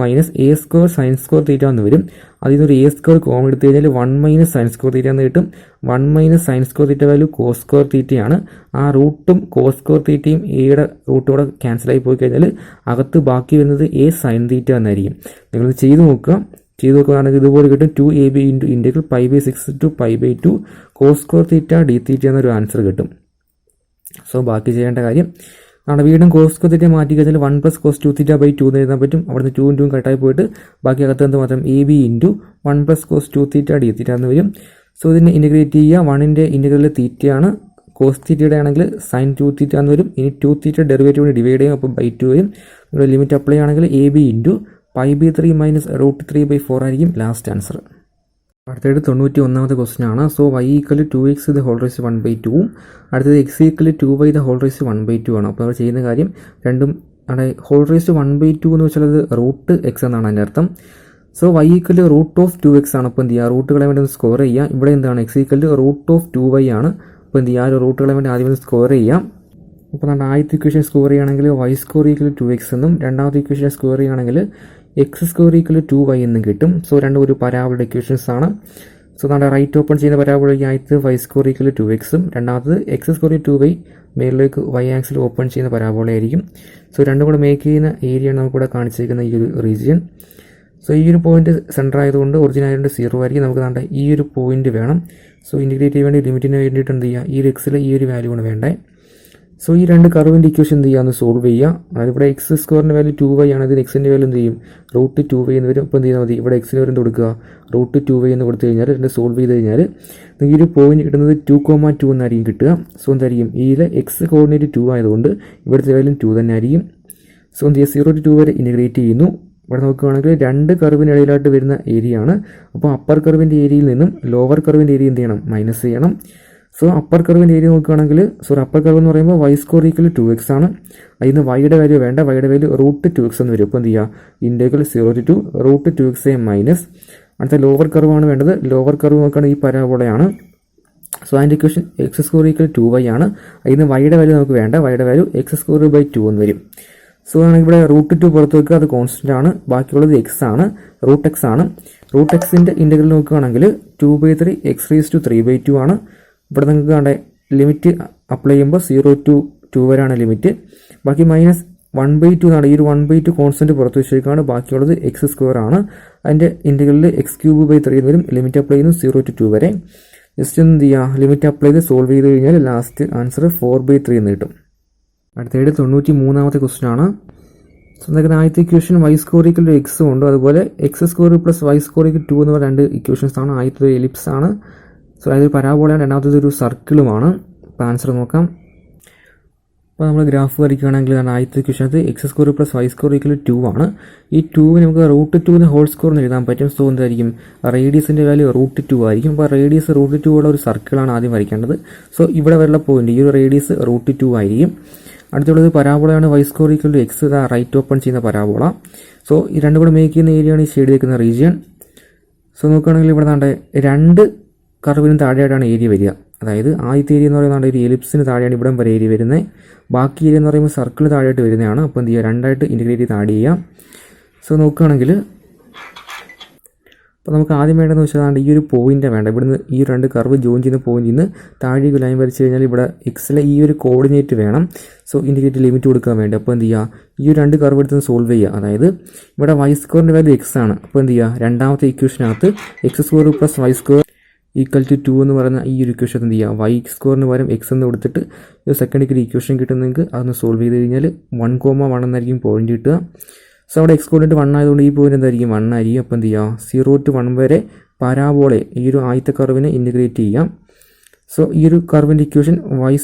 a² sin² θ എന്ന് വരും. അതിൽ നിന്നൊരു a² കോമൺ എടുത്തു കഴിഞ്ഞാൽ 1 - sin² θ എന്ന് കിട്ടും. 1 - sin² θ വാല്യൂ cos² θ ആണ്. ആ റൂട്ടും cos² θയും എയുടെ റൂട്ടോടെ ക്യാൻസലായി പോയി കഴിഞ്ഞാൽ അകത്ത് ബാക്കി വരുന്നത് a sin θ എന്നായിരിക്കും. നിങ്ങൾ ചെയ്ത് നോക്കുകയാണെങ്കിൽ ഇതുപോലെ കിട്ടും. 2ab × integral π/6 to π/2 cos² θ dθ എന്നൊരു ആൻസർ കിട്ടും. സോ ബാക്കി ചെയ്യേണ്ട കാര്യം നമ്മുടെ വീണ്ടും cos² θ മാറ്റി കഴിഞ്ഞാൽ 1 + cos 2θ/2 എന്ന് എഴുതാൻ പറ്റും. അവിടുന്ന് 2 × കട്ടായി പോയിട്ട് ബാക്കി അകത്ത് എന്ത് മാത്രം ab × 1 + cos 2θ dθ എന്ന് വരും. സോ ഇതിനെ ഇൻറ്റഗ്രേറ്റ് ചെയ്യുക. 1ൻ്റെ ഇൻറ്റഗ്രൽ തീറ്റയാണ്, cos θയുടെ ആണെങ്കിൽ sin 2θ എന്ന് വരും. ഇനി 2θ ഡെറിവേറ്റീവ് ഡിവൈഡ് ചെയ്യും, അപ്പോൾ /2 വരും. ഇവിടെ ലിമിറ്റ് അപ്ലൈ ആണെങ്കിൽ ab × π/3 - √3/4 ആയിരിക്കും ലാസ്റ്റ് ആൻസർ. അടുത്തത് 91ാമത്തെ ക്വസ്റ്റൻ ആണ്. സോ y = 2x ² 1/2 അടുത്തത് x = 2y ² 1/2 ആണ്. അപ്പോൾ നമ്മൾ ചെയ്യുന്ന കാര്യം രണ്ടും അവിടെ ² 1/2 എന്ന് വെച്ചാൽ അത് √x എന്നാണ് അതിൻ്റെ അർത്ഥം. സോ y = √2x ആണ്. അപ്പോൾ എന്ത് ചെയ്യുക, റൂട്ടുകളെ വേണ്ടി ഒന്ന് സ്കോർ ചെയ്യുക. ഇവിടെ എന്താണ് x = √2y ആണ്. അപ്പോൾ എന്ത് ചെയ്യുക, ആ ഒരു റൂട്ടുകളെ വേണ്ടി ആദ്യം ഒന്ന് സ്കോർ ചെയ്യാം. അപ്പോൾ നമ്മുടെ ആദ്യത്തെ ഇക്വേഷൻ സ്കോർ ചെയ്യുകയാണെങ്കിൽ y² = 2x എന്നും രണ്ടാമത്തെ ഇക്വേഷൻ സ്കോർ ചെയ്യുകയാണെങ്കിൽ x² = 2y എന്നും കിട്ടും. സോ രണ്ടും ഒരു പരാബോളയുടെ ഇക്വേഷൻസ് ആണ്. സോ നമ്മുടെ റൈറ്റ് ഓപ്പൺ ചെയ്യുന്ന പരാബോളയ്ക്ക് ആദ്യത്തെ y² = 2x ഉം രണ്ടാമത് x² 2y മേളിലേക്ക് y ആക്സിൽ ഓപ്പൺ ചെയ്യുന്ന പരാബോളയായിരിക്കും. സോ രണ്ടും കൂടെ മേക്ക് ചെയ്യുന്ന ഏരിയയാണ് നമുക്കിവിടെ കാണിച്ചിരിക്കുന്ന ഈ ഒരു റീജിയൻ. സോ ഈ ഒരു പോയിന്റ് സെൻറ്റർ ആയതുകൊണ്ട് ഒറിജിൻ ആയതുകൊണ്ട് 0 ആയിരിക്കും. നമുക്ക് വേണ്ട ഈ ഒരു പോയിന്റ് വേണം. സോ ഇൻറ്റിഗ്രേറ്റ് ചെയ്യാൻ വേണ്ടി ലിമിറ്റിന് വേണ്ടിയിട്ട് എന്ത് ചെയ്യുക, ഈ ഒരു എക്സിലെ ഈ ഒരു വാല്യൂ ആണ് വേണ്ടത്. സോ ഈ രണ്ട് കർവിൻ്റെ ഇക്വേഷൻ എന്ത് ചെയ്യുക, ഒന്ന് സോൾവ് ചെയ്യുക. അതായത് ഇവിടെ x² വാല്യൂ 2y ആണ്, ഇതിന് എക്സിൻ്റെ വാല്യൂ എന്ത് ചെയ്യും, √2y എന്ന് വരും. അപ്പോൾ എന്ത് ചെയ്താൽ മതി, ഇവിടെ എക്സിന് വരും കൊടുക്കുക √2y എന്ന് കൊടുത്തു കഴിഞ്ഞാൽ രണ്ട് സോൾവ് ചെയ്ത് കഴിഞ്ഞാൽ നിങ്ങൾക്ക് ഈ ഒരു പോയിന്റ് കിട്ടുന്നത് 2,2 എന്നായിരിക്കും കിട്ടുക. സോ എന്തായിരിക്കും, ഇതിലെ x കോർഡിനേറ്റ് 2 ആയതുകൊണ്ട് ഇവിടുത്തെ വാല്യൂ 2 തന്നെ ആയിരിക്കും. സോ എന്ത് ചെയ്യുക 0 to 2 വരെ ഇൻറ്റഗ്രേറ്റ് ചെയ്യുന്നു. ഇവിടെ നോക്കുകയാണെങ്കിൽ രണ്ട് കർവിനിടയിലായിട്ട് വരുന്ന ഏരിയ ആണ്. അപ്പോൾ അപ്പർ കർവിൻ്റെ ഏരിയയിൽ നിന്നും ലോവർ കർവിൻ്റെ ഏരിയ എന്ത് ചെയ്യണം, മൈനസ് ചെയ്യണം. സോ അപ്പർ കർവിൻ്റെ ഏരിയ നോക്കുകയാണെങ്കിൽ അപ്പർ കർവ് എന്ന് പറയുമ്പോൾ y സ്ക്വയർ ഈക്വൽ 2x ആണ്. അതിൽ നിന്ന് വൈയുടെ വാല്യൂ വേണ്ട, വൈയുടെ വാല്യൂ √2x എന്ന് വരും. അപ്പോൾ എന്ത് ചെയ്യുക, ഇൻറ്റഗ്രൽ 0 to 2 √2x മൈനസ്. അടുത്ത ലോവർ കർവാണ് വേണ്ടത്. ലോവർ കർവ് നോക്കുകയാണെങ്കിൽ ഈ പരാബോളയാണ്. സോ അതിൻ്റെ equation X square equal 2y ആണ്. അതിൽ നിന്ന് വൈയുടെ വാല്യൂ നമുക്ക് വേണ്ട, വൈയുടെ വാല്യൂ x²/2 എന്ന് വരും. സോ ആണെങ്കിൽ ഇവിടെ √2 പുറത്ത് വെക്കുക, അത് കോൺസ്റ്റന്റ് ആണ്. ബാക്കിയുള്ളത് x ആണ്, √x ആണ്. √xൻ്റെ ഇൻറ്റഗ്രൽ നോക്കുകയാണെങ്കിൽ 2/3 x⁵3/2 ആണ്. ഇവിടെ നിങ്ങൾക്ക് കണ്ടേ ലിമിറ്റ് അപ്ലൈ ചെയ്യുമ്പോൾ 0 to 2 വരെയാണ് ലിമിറ്റ്. ബാക്കി -1/2 എന്നാണ്. ഈ ഒരു 1/2 കോൺസ്റ്റന്റ് പുറത്ത് വെച്ചേക്കാണ്. ബാക്കിയുള്ളത് x² ആണ്. അതിൻ്റെ ഇൻറ്റഗ്രലിൽ x³/3 എന്ന് വരും. ലിമിറ്റ് അപ്ലൈ ചെയ്യുന്നു 0 to 2 വരെ. ജസ്റ്റ് എന്ത് ചെയ്യുക, ലിമിറ്റ് അപ്ലൈ ചെയ്ത് സോൾവ് ചെയ്ത് കഴിഞ്ഞാൽ ലാസ്റ്റ് ആൻസർ 4/3 എന്ന് കിട്ടും. അടുത്തത് 93ാമത്തെ ക്വസ്റ്റ്യൻ ആണ്. സോ എന്തൊക്കെ ആദ്യത്തെ ഇക്വേഷൻ y² = x ഉണ്ട്, അതുപോലെ x² + y² = 2 എന്ന് പറഞ്ഞ രണ്ട് ഇക്വേഷൻസ് ആണ്. ആദ്യത്തെ ഒരു എലിപ്സ് ആണ്. സോ അതായത് പരാബോളയാണ്. രണ്ടാമത്തേത് ഒരു സർക്കിളുമാണ്. അപ്പോൾ ആൻസർ നോക്കാം. അപ്പോൾ നമ്മൾ ഗ്രാഫ് വരയ്ക്കുകയാണെങ്കിൽ ആദ്യത്തെ ഇക്വേഷനകത്ത് x² + y² = 2 ആണ്. ഈ 2 നമുക്ക് √2² എന്ന് എഴുതാൻ പറ്റും. സോ എന്തായിരിക്കും, റേഡിയസിൻ്റെ വാല്യൂ √2 ആയിരിക്കും. അപ്പോൾ റേഡിയസ് √2 ഉള്ള ഒരു സർക്കിളാണ് ആദ്യം വരയ്ക്കേണ്ടത്. സോ ഇവിടെ വരെയുള്ള പോയിന്റ് ഈ ഒരു റേഡിയസ് √2 ആയിരിക്കും. അടുത്തുള്ളത് പരാബോളയാണ് y² = x, റൈറ്റ് ഓപ്പൺ ചെയ്യുന്ന പരാബോള. സോ ഈ രണ്ടും കൂടെ മേക്ക് ചെയ്യുന്ന ഏരിയയാണ് ഈ ഷെയ്ഡ് ചെയ്യുന്ന റീജിയൻ. സോ നോക്കുകയാണെങ്കിൽ ഇവിടെ നാണ്ടെ രണ്ട് കർവിനും താഴെയായിട്ടാണ് ഏരിയ വരിക. അതായത് ആദ്യത്തെ ഏരിയ എന്ന് പറയുന്നത് ഒരു എലിപ്സിന് താഴെയാണ് ഇവിടം വരെ ഏരിയ വരുന്നത്. ബാക്കി ഏരിയ എന്ന് പറയുമ്പോൾ സർക്കിളിന് താഴെയായിട്ട് വരുന്നതാണ്. അപ്പോൾ എന്ത് ചെയ്യുക, രണ്ടായിട്ട് ഇൻറ്റഗ്രേറ്റ് ചെയ്ത് ആഡ് ചെയ്യാം. സോ നോക്കുകയാണെങ്കിൽ അപ്പോൾ നമുക്ക് ആദ്യം വേണ്ടതെന്ന് വെച്ചാൽ ഈ ഒരു പോയിൻ്റ് വേണ്ട. ഇവിടുന്ന് ഈ രണ്ട് കർവ് ജോയിൻ ചെയ്യുന്ന പോയിന്റിൽ നിന്ന് താഴേക്ക് ലൈൻ വരച്ച് കഴിഞ്ഞാൽ ഇവിടെ എക്സിലെ ഈ ഒരു കോർഡിനേറ്റ് വേണം. സോ ഇൻഡിക്കേറ്റ് ലിമിറ്റ് കൊടുക്കാൻ വേണ്ടി അപ്പോൾ എന്ത് ചെയ്യുക, ഈ ഒരു രണ്ട് കർവ് എടുത്ത് സോൾവ് ചെയ്യുക. അതായത് ഇവിടെ y² വാല്യൂ x ആണ്. അപ്പോൾ എന്ത് ചെയ്യുക, രണ്ടാമത്തെ ഇക്വേഷനകത്ത് x² + y² = 2 എന്ന് പറയുന്ന ഈ ഒരു ഇക്വേഷൻ എന്ത് ചെയ്യുക, y² പകരം x എന്ന് കൊടുത്തിട്ട് ഒരു സെക്കൻഡിൽ ഇക്വേഷൻ കിട്ടുന്നെങ്കിൽ അതൊന്ന് സോൾവ് ചെയ്ത് കഴിഞ്ഞാൽ 1,1 എന്നായിരിക്കും പോയിന്റ് കിട്ടുക. സോ അവിടെ x കോർഡിനേറ്റ് 1 ആയതുകൊണ്ട് ഈ പോയിന്റ് എന്തായിരിക്കും, 1 ആയിരിക്കും. അപ്പോൾ എന്ത് ചെയ്യുക, 0 to 1 വരെ പരാബോളെ ഈ ഒരു ആദ്യത്തെ കർവിനെ ഇൻറ്റഗ്രേറ്റ് ചെയ്യാം. സോ ഈ ഒരു കർവിൻ്റെ ഇക്വേഷൻ y²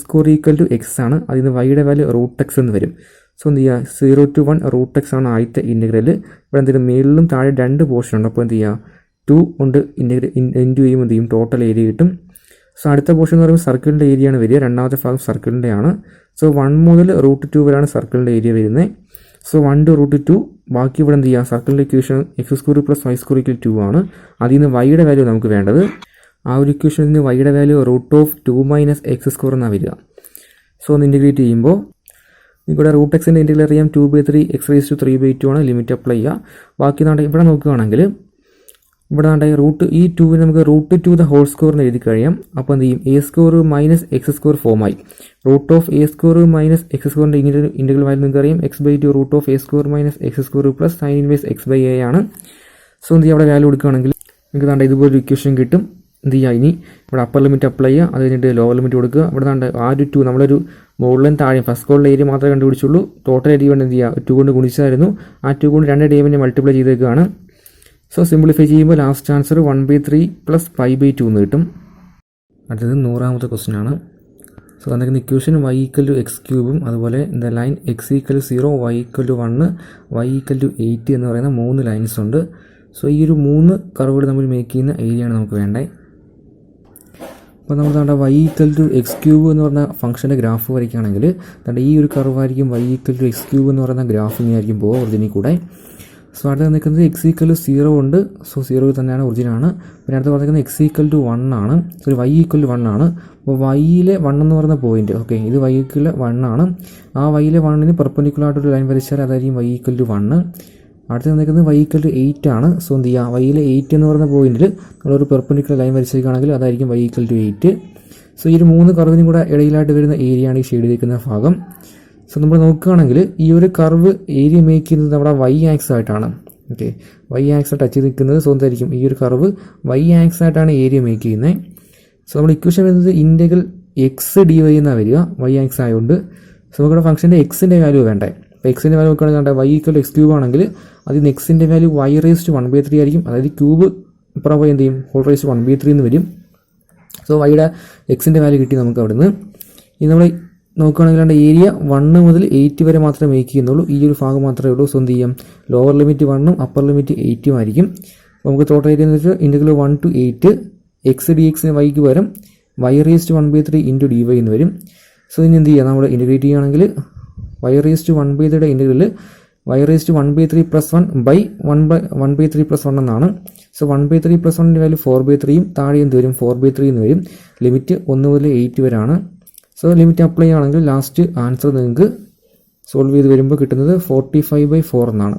= x ആണ്. അതിൽ നിന്ന് വൈയുടെ വാല്യൂ √x എന്ന് വരും. സോ എന്ത് ചെയ്യുക, 0 to 1 √x ആണ് ആദ്യത്തെ ഇൻറ്റഗ്രൽ. ഇവിടെ എന്തെങ്കിലും മേളിലും താഴെ രണ്ട് പോർഷൻ ഉണ്ട്. അപ്പോൾ എന്ത് ചെയ്യുക, 2 കൊണ്ട് ഇൻറ്റു ചെയ്യുമ്പോൾ എന്ത് ചെയ്യും, ടോട്ടൽ ഏരിയ കിട്ടും. സോ അടുത്ത പോർഷൻ എന്ന് പറയുമ്പോൾ സർക്കിളിൻ്റെ ഏരിയ ആണ് വരിക. രണ്ടാമത്തെ ഭാഗം സർക്കിളിൻ്റെ ആണ്. സോ 1 മുതൽ √2 വരെയാണ് സർക്കിളിൻ്റെ ഏരിയ വരുന്നത്. So 1 to √2. ബാക്കി ഇവിടെ എന്ത് ചെയ്യുക, സർക്കിളിൻ്റെ ഇക്വേഷൻ x² + y² = 2 ആണ്. അതിൽ നിന്ന് വൈയുടെ വാല്യൂ നമുക്ക് വേണ്ടത്. ആ ഒരു ഇക്വേഷനിൽ നിന്ന് വൈയുടെ വാല്യൂ √2 - x² എന്നാണ് വരിക. സോ ഒന്ന് ഇൻറ്റഗ്രേറ്റ് ചെയ്യുമ്പോൾ ഇവിടെ √xൻ്റെ ഇൻറ്റഗ്രൽ അറിയാം, 2/3 x⁵3/2 ആണ്. ലിമിറ്റ് അപ്ലൈ ചെയ്യുക. ബാക്കി ഇവിടെ നോക്കുകയാണെങ്കിൽ ഇവിടെ ഈ 2 നമുക്ക് √2² എന്ന് എഴുതി കഴിയാം. അപ്പോൾ എന്ത് ചെയ്യും, a² - x² ഫോമായി. √a² - x² integral value നിങ്ങൾക്ക് അറിയാം, x/2 √a² - x² + sin inverse x/a ആണ്. സോ എന്ത് ചെയ്യുക, അവിടെ വാല്യൂ കൊടുക്കുകയാണെങ്കിൽ നിങ്ങൾക്ക് ഇതുപോലൊരു ഇക്വേഷൻ കിട്ടും. എന്ത് ചെയ്യുക, ഇനി ഇവിടെ അപ്പർ ലിമിറ്റ് അപ്ലൈ ചെയ്യുക, അത് കഴിഞ്ഞിട്ട് ലോവർ ലിമിറ്റ് കൊടുക്കുക. ഇവിടെ ആ ഒരു 2 നമ്മളൊരു മുകളിലും താഴെയും ഫസ്റ്റ് കോളിലെ ഏരിയ മാത്രമേ കണ്ടുപിടിച്ചുള്ളൂ. ടോട്ടൽ ഏരിയ കൊണ്ട് എന്ത് ചെയ്യുക, 2 കൊണ്ട് ഗുണിച്ചായിരുന്നു. ആ 2 കൊണ്ട് 2 ടൈമിനെ മൾട്ടിപ്ലൈ ചെയ്തേക്കാണ്. സോ സിംപ്ലിഫൈ ചെയ്യുമ്പോൾ ലാസ്റ്റ് ആൻസർ 1/3 + π/2 എന്ന് കിട്ടും. അടുത്തത് 100ാമത്തെ ക്വസ്റ്റ്യൻ ആണ്. സോ തന്നിരിക്കുന്ന ഇക്വേഷൻ y = x³ അതുപോലെ the line x = 0, y = 1, y = 8 എന്ന് പറയുന്ന 3 ലൈൻസ് ഉണ്ട്. സോ ഈ ഒരു 3 കർവുകൾ നമ്മൾ മേക്ക് ചെയ്യുന്ന ഏരിയയാണ് നമുക്ക് വേണ്ടത്. അപ്പോൾ നമ്മൾ y = x³ എന്ന് പറഞ്ഞ ഫംഗ്ഷൻ്റെ ഗ്രാഫ് വരയ്ക്കുകയാണെങ്കിൽ ഈ ഒരു കർവായിരിക്കും y = x³ എന്ന് പറയുന്ന ഗ്രാഫ് ഇങ്ങനെയായിരിക്കും പോകുക ഒറിജിനിൽ കൂടെ. സോ അടുത്ത് നിൽക്കുന്നത് x = 0 ഉണ്ട്. സോ 0 തന്നെയാണ് ഒറിജിനാണ്. പിന്നെ അടുത്ത് പറഞ്ഞിരിക്കുന്നത് x = 1 ആണ്. സോറി y = 1 ആണ്. അപ്പോൾ y-ലെ 1 എന്ന് പറയുന്ന പോയിന്റ്, ഓക്കെ, ഇത് y = 1 ആണ്. ആ y-ലെ 1-ന് പെർപെൻഡിക്കുലർ ആയിട്ടൊരു ലൈൻ വരച്ചാൽ അതായിരിക്കും y = 1. അടുത്ത് നിൽക്കുന്നത് y = 8 ആണ്. സോ എന്ത് ചെയ്യുക, y-ലെ 8 എന്ന് പറയുന്ന പോയിന്റിൽ നമ്മളൊരു പെർപെൻഡിക്കുലർ ലൈൻ വരച്ചേക്കുകയാണെങ്കിൽ അതായിരിക്കും y = 8. സോ ഈ ഒരു 3 കർവിനും കൂടെ ഇടയിലായിട്ട് വരുന്ന ഏരിയയാണ് ഈ ഷെയ്ഡ് ചെയ്തിരിക്കുന്ന ഭാഗം. സോ നമ്മൾ നോക്കുകയാണെങ്കിൽ ഈ ഒരു കർവ് ഏരിയ മേക്ക് ചെയ്യുന്നത് നമ്മുടെ y ആക്സ് ആയിട്ടാണ്. ഓക്കെ, y ആക്സ് ടച്ച് ചെയ്ത് നിൽക്കുന്നത്. സോ എന്തായിരിക്കും, ഈ ഒരു കർവ് y ആക്സ് ആയിട്ടാണ് ഏരിയ മേക്ക് ചെയ്യുന്നത്. സോ നമ്മൾ ഇക്വേഷൻ വരുന്നത് ഇൻറ്റഗ്രൽ x/dy എന്നാണ് വരിക, y ആക്സ് ആയതുകൊണ്ട്. സോ നമുക്കിവിടെ ഫംഗ്ഷൻ്റെ എക്സിൻ്റെ വാല്യൂ വേണ്ടേ. അപ്പോൾ എക്സിൻ്റെ വാല്യൂ നോക്കുകയാണെങ്കിൽ y = x³ ആണെങ്കിൽ അതിൽ നിന്ന് എക്സിൻ്റെ വാല്യൂ y⁻⁴ ആയിരിക്കും. അതായത് ക്യൂബ് ഇപ്പുറം പോയി എന്ത് ചെയ്യും, whole⁻³ എന്ന് വരും. സോ വൈയുടെ എക്സിൻ്റെ വാല്യൂ കിട്ടി നമുക്ക് അവിടുന്ന്. ഇനി നമ്മൾ നോക്കുകയാണെങ്കിൽ ഏരിയ 1 മുതൽ 8 വരെ മാത്രമേ മേക്ക് ചെയ്യുന്നുള്ളൂ. ഈ ഒരു ഭാഗം മാത്രമേ ഉള്ളൂ. സോ എന്ത് ചെയ്യാം, ലോവർ ലിമിറ്റ് 1ഉം അപ്പർ ലിമിറ്റ് 8ഉം ആയിരിക്കും. അപ്പോൾ നമുക്ക് ടോട്ടൽ ഏരിയ എന്ന് വെച്ചാൽ ഇൻ്റഗ്രൽ 1 to 8 എക്സ് ഡി എക്സിന് വൈക്ക് പകരം y raised 1/3 into D Y എന്ന് വരും. സോ ഇനി എന്ത് ചെയ്യുക, നമ്മൾ ഇൻ്റഗ്രേറ്റ് ചെയ്യുകയാണെങ്കിൽ y raised 1/3 integral y raised 1/3 plus 1/3 plus 1 എന്നാണ്. സോ 1/3 പ്ലസ് 1ൻ്റെ വാല്യൂ 4/3യും താഴെ എന്ത് വരും, 4/3 എന്ന് വരും. ലിമിറ്റ് 1 മുതൽ 8 വരെയാണ്. സോ ലിമിറ്റ് അപ്ലൈ ചെയ്യുകയാണെങ്കിൽ ലാസ്റ്റ് ആൻസർ നിങ്ങൾക്ക് സോൾവ് ചെയ്ത് വരുമ്പോൾ കിട്ടുന്നത് 45/4 എന്നാണ്.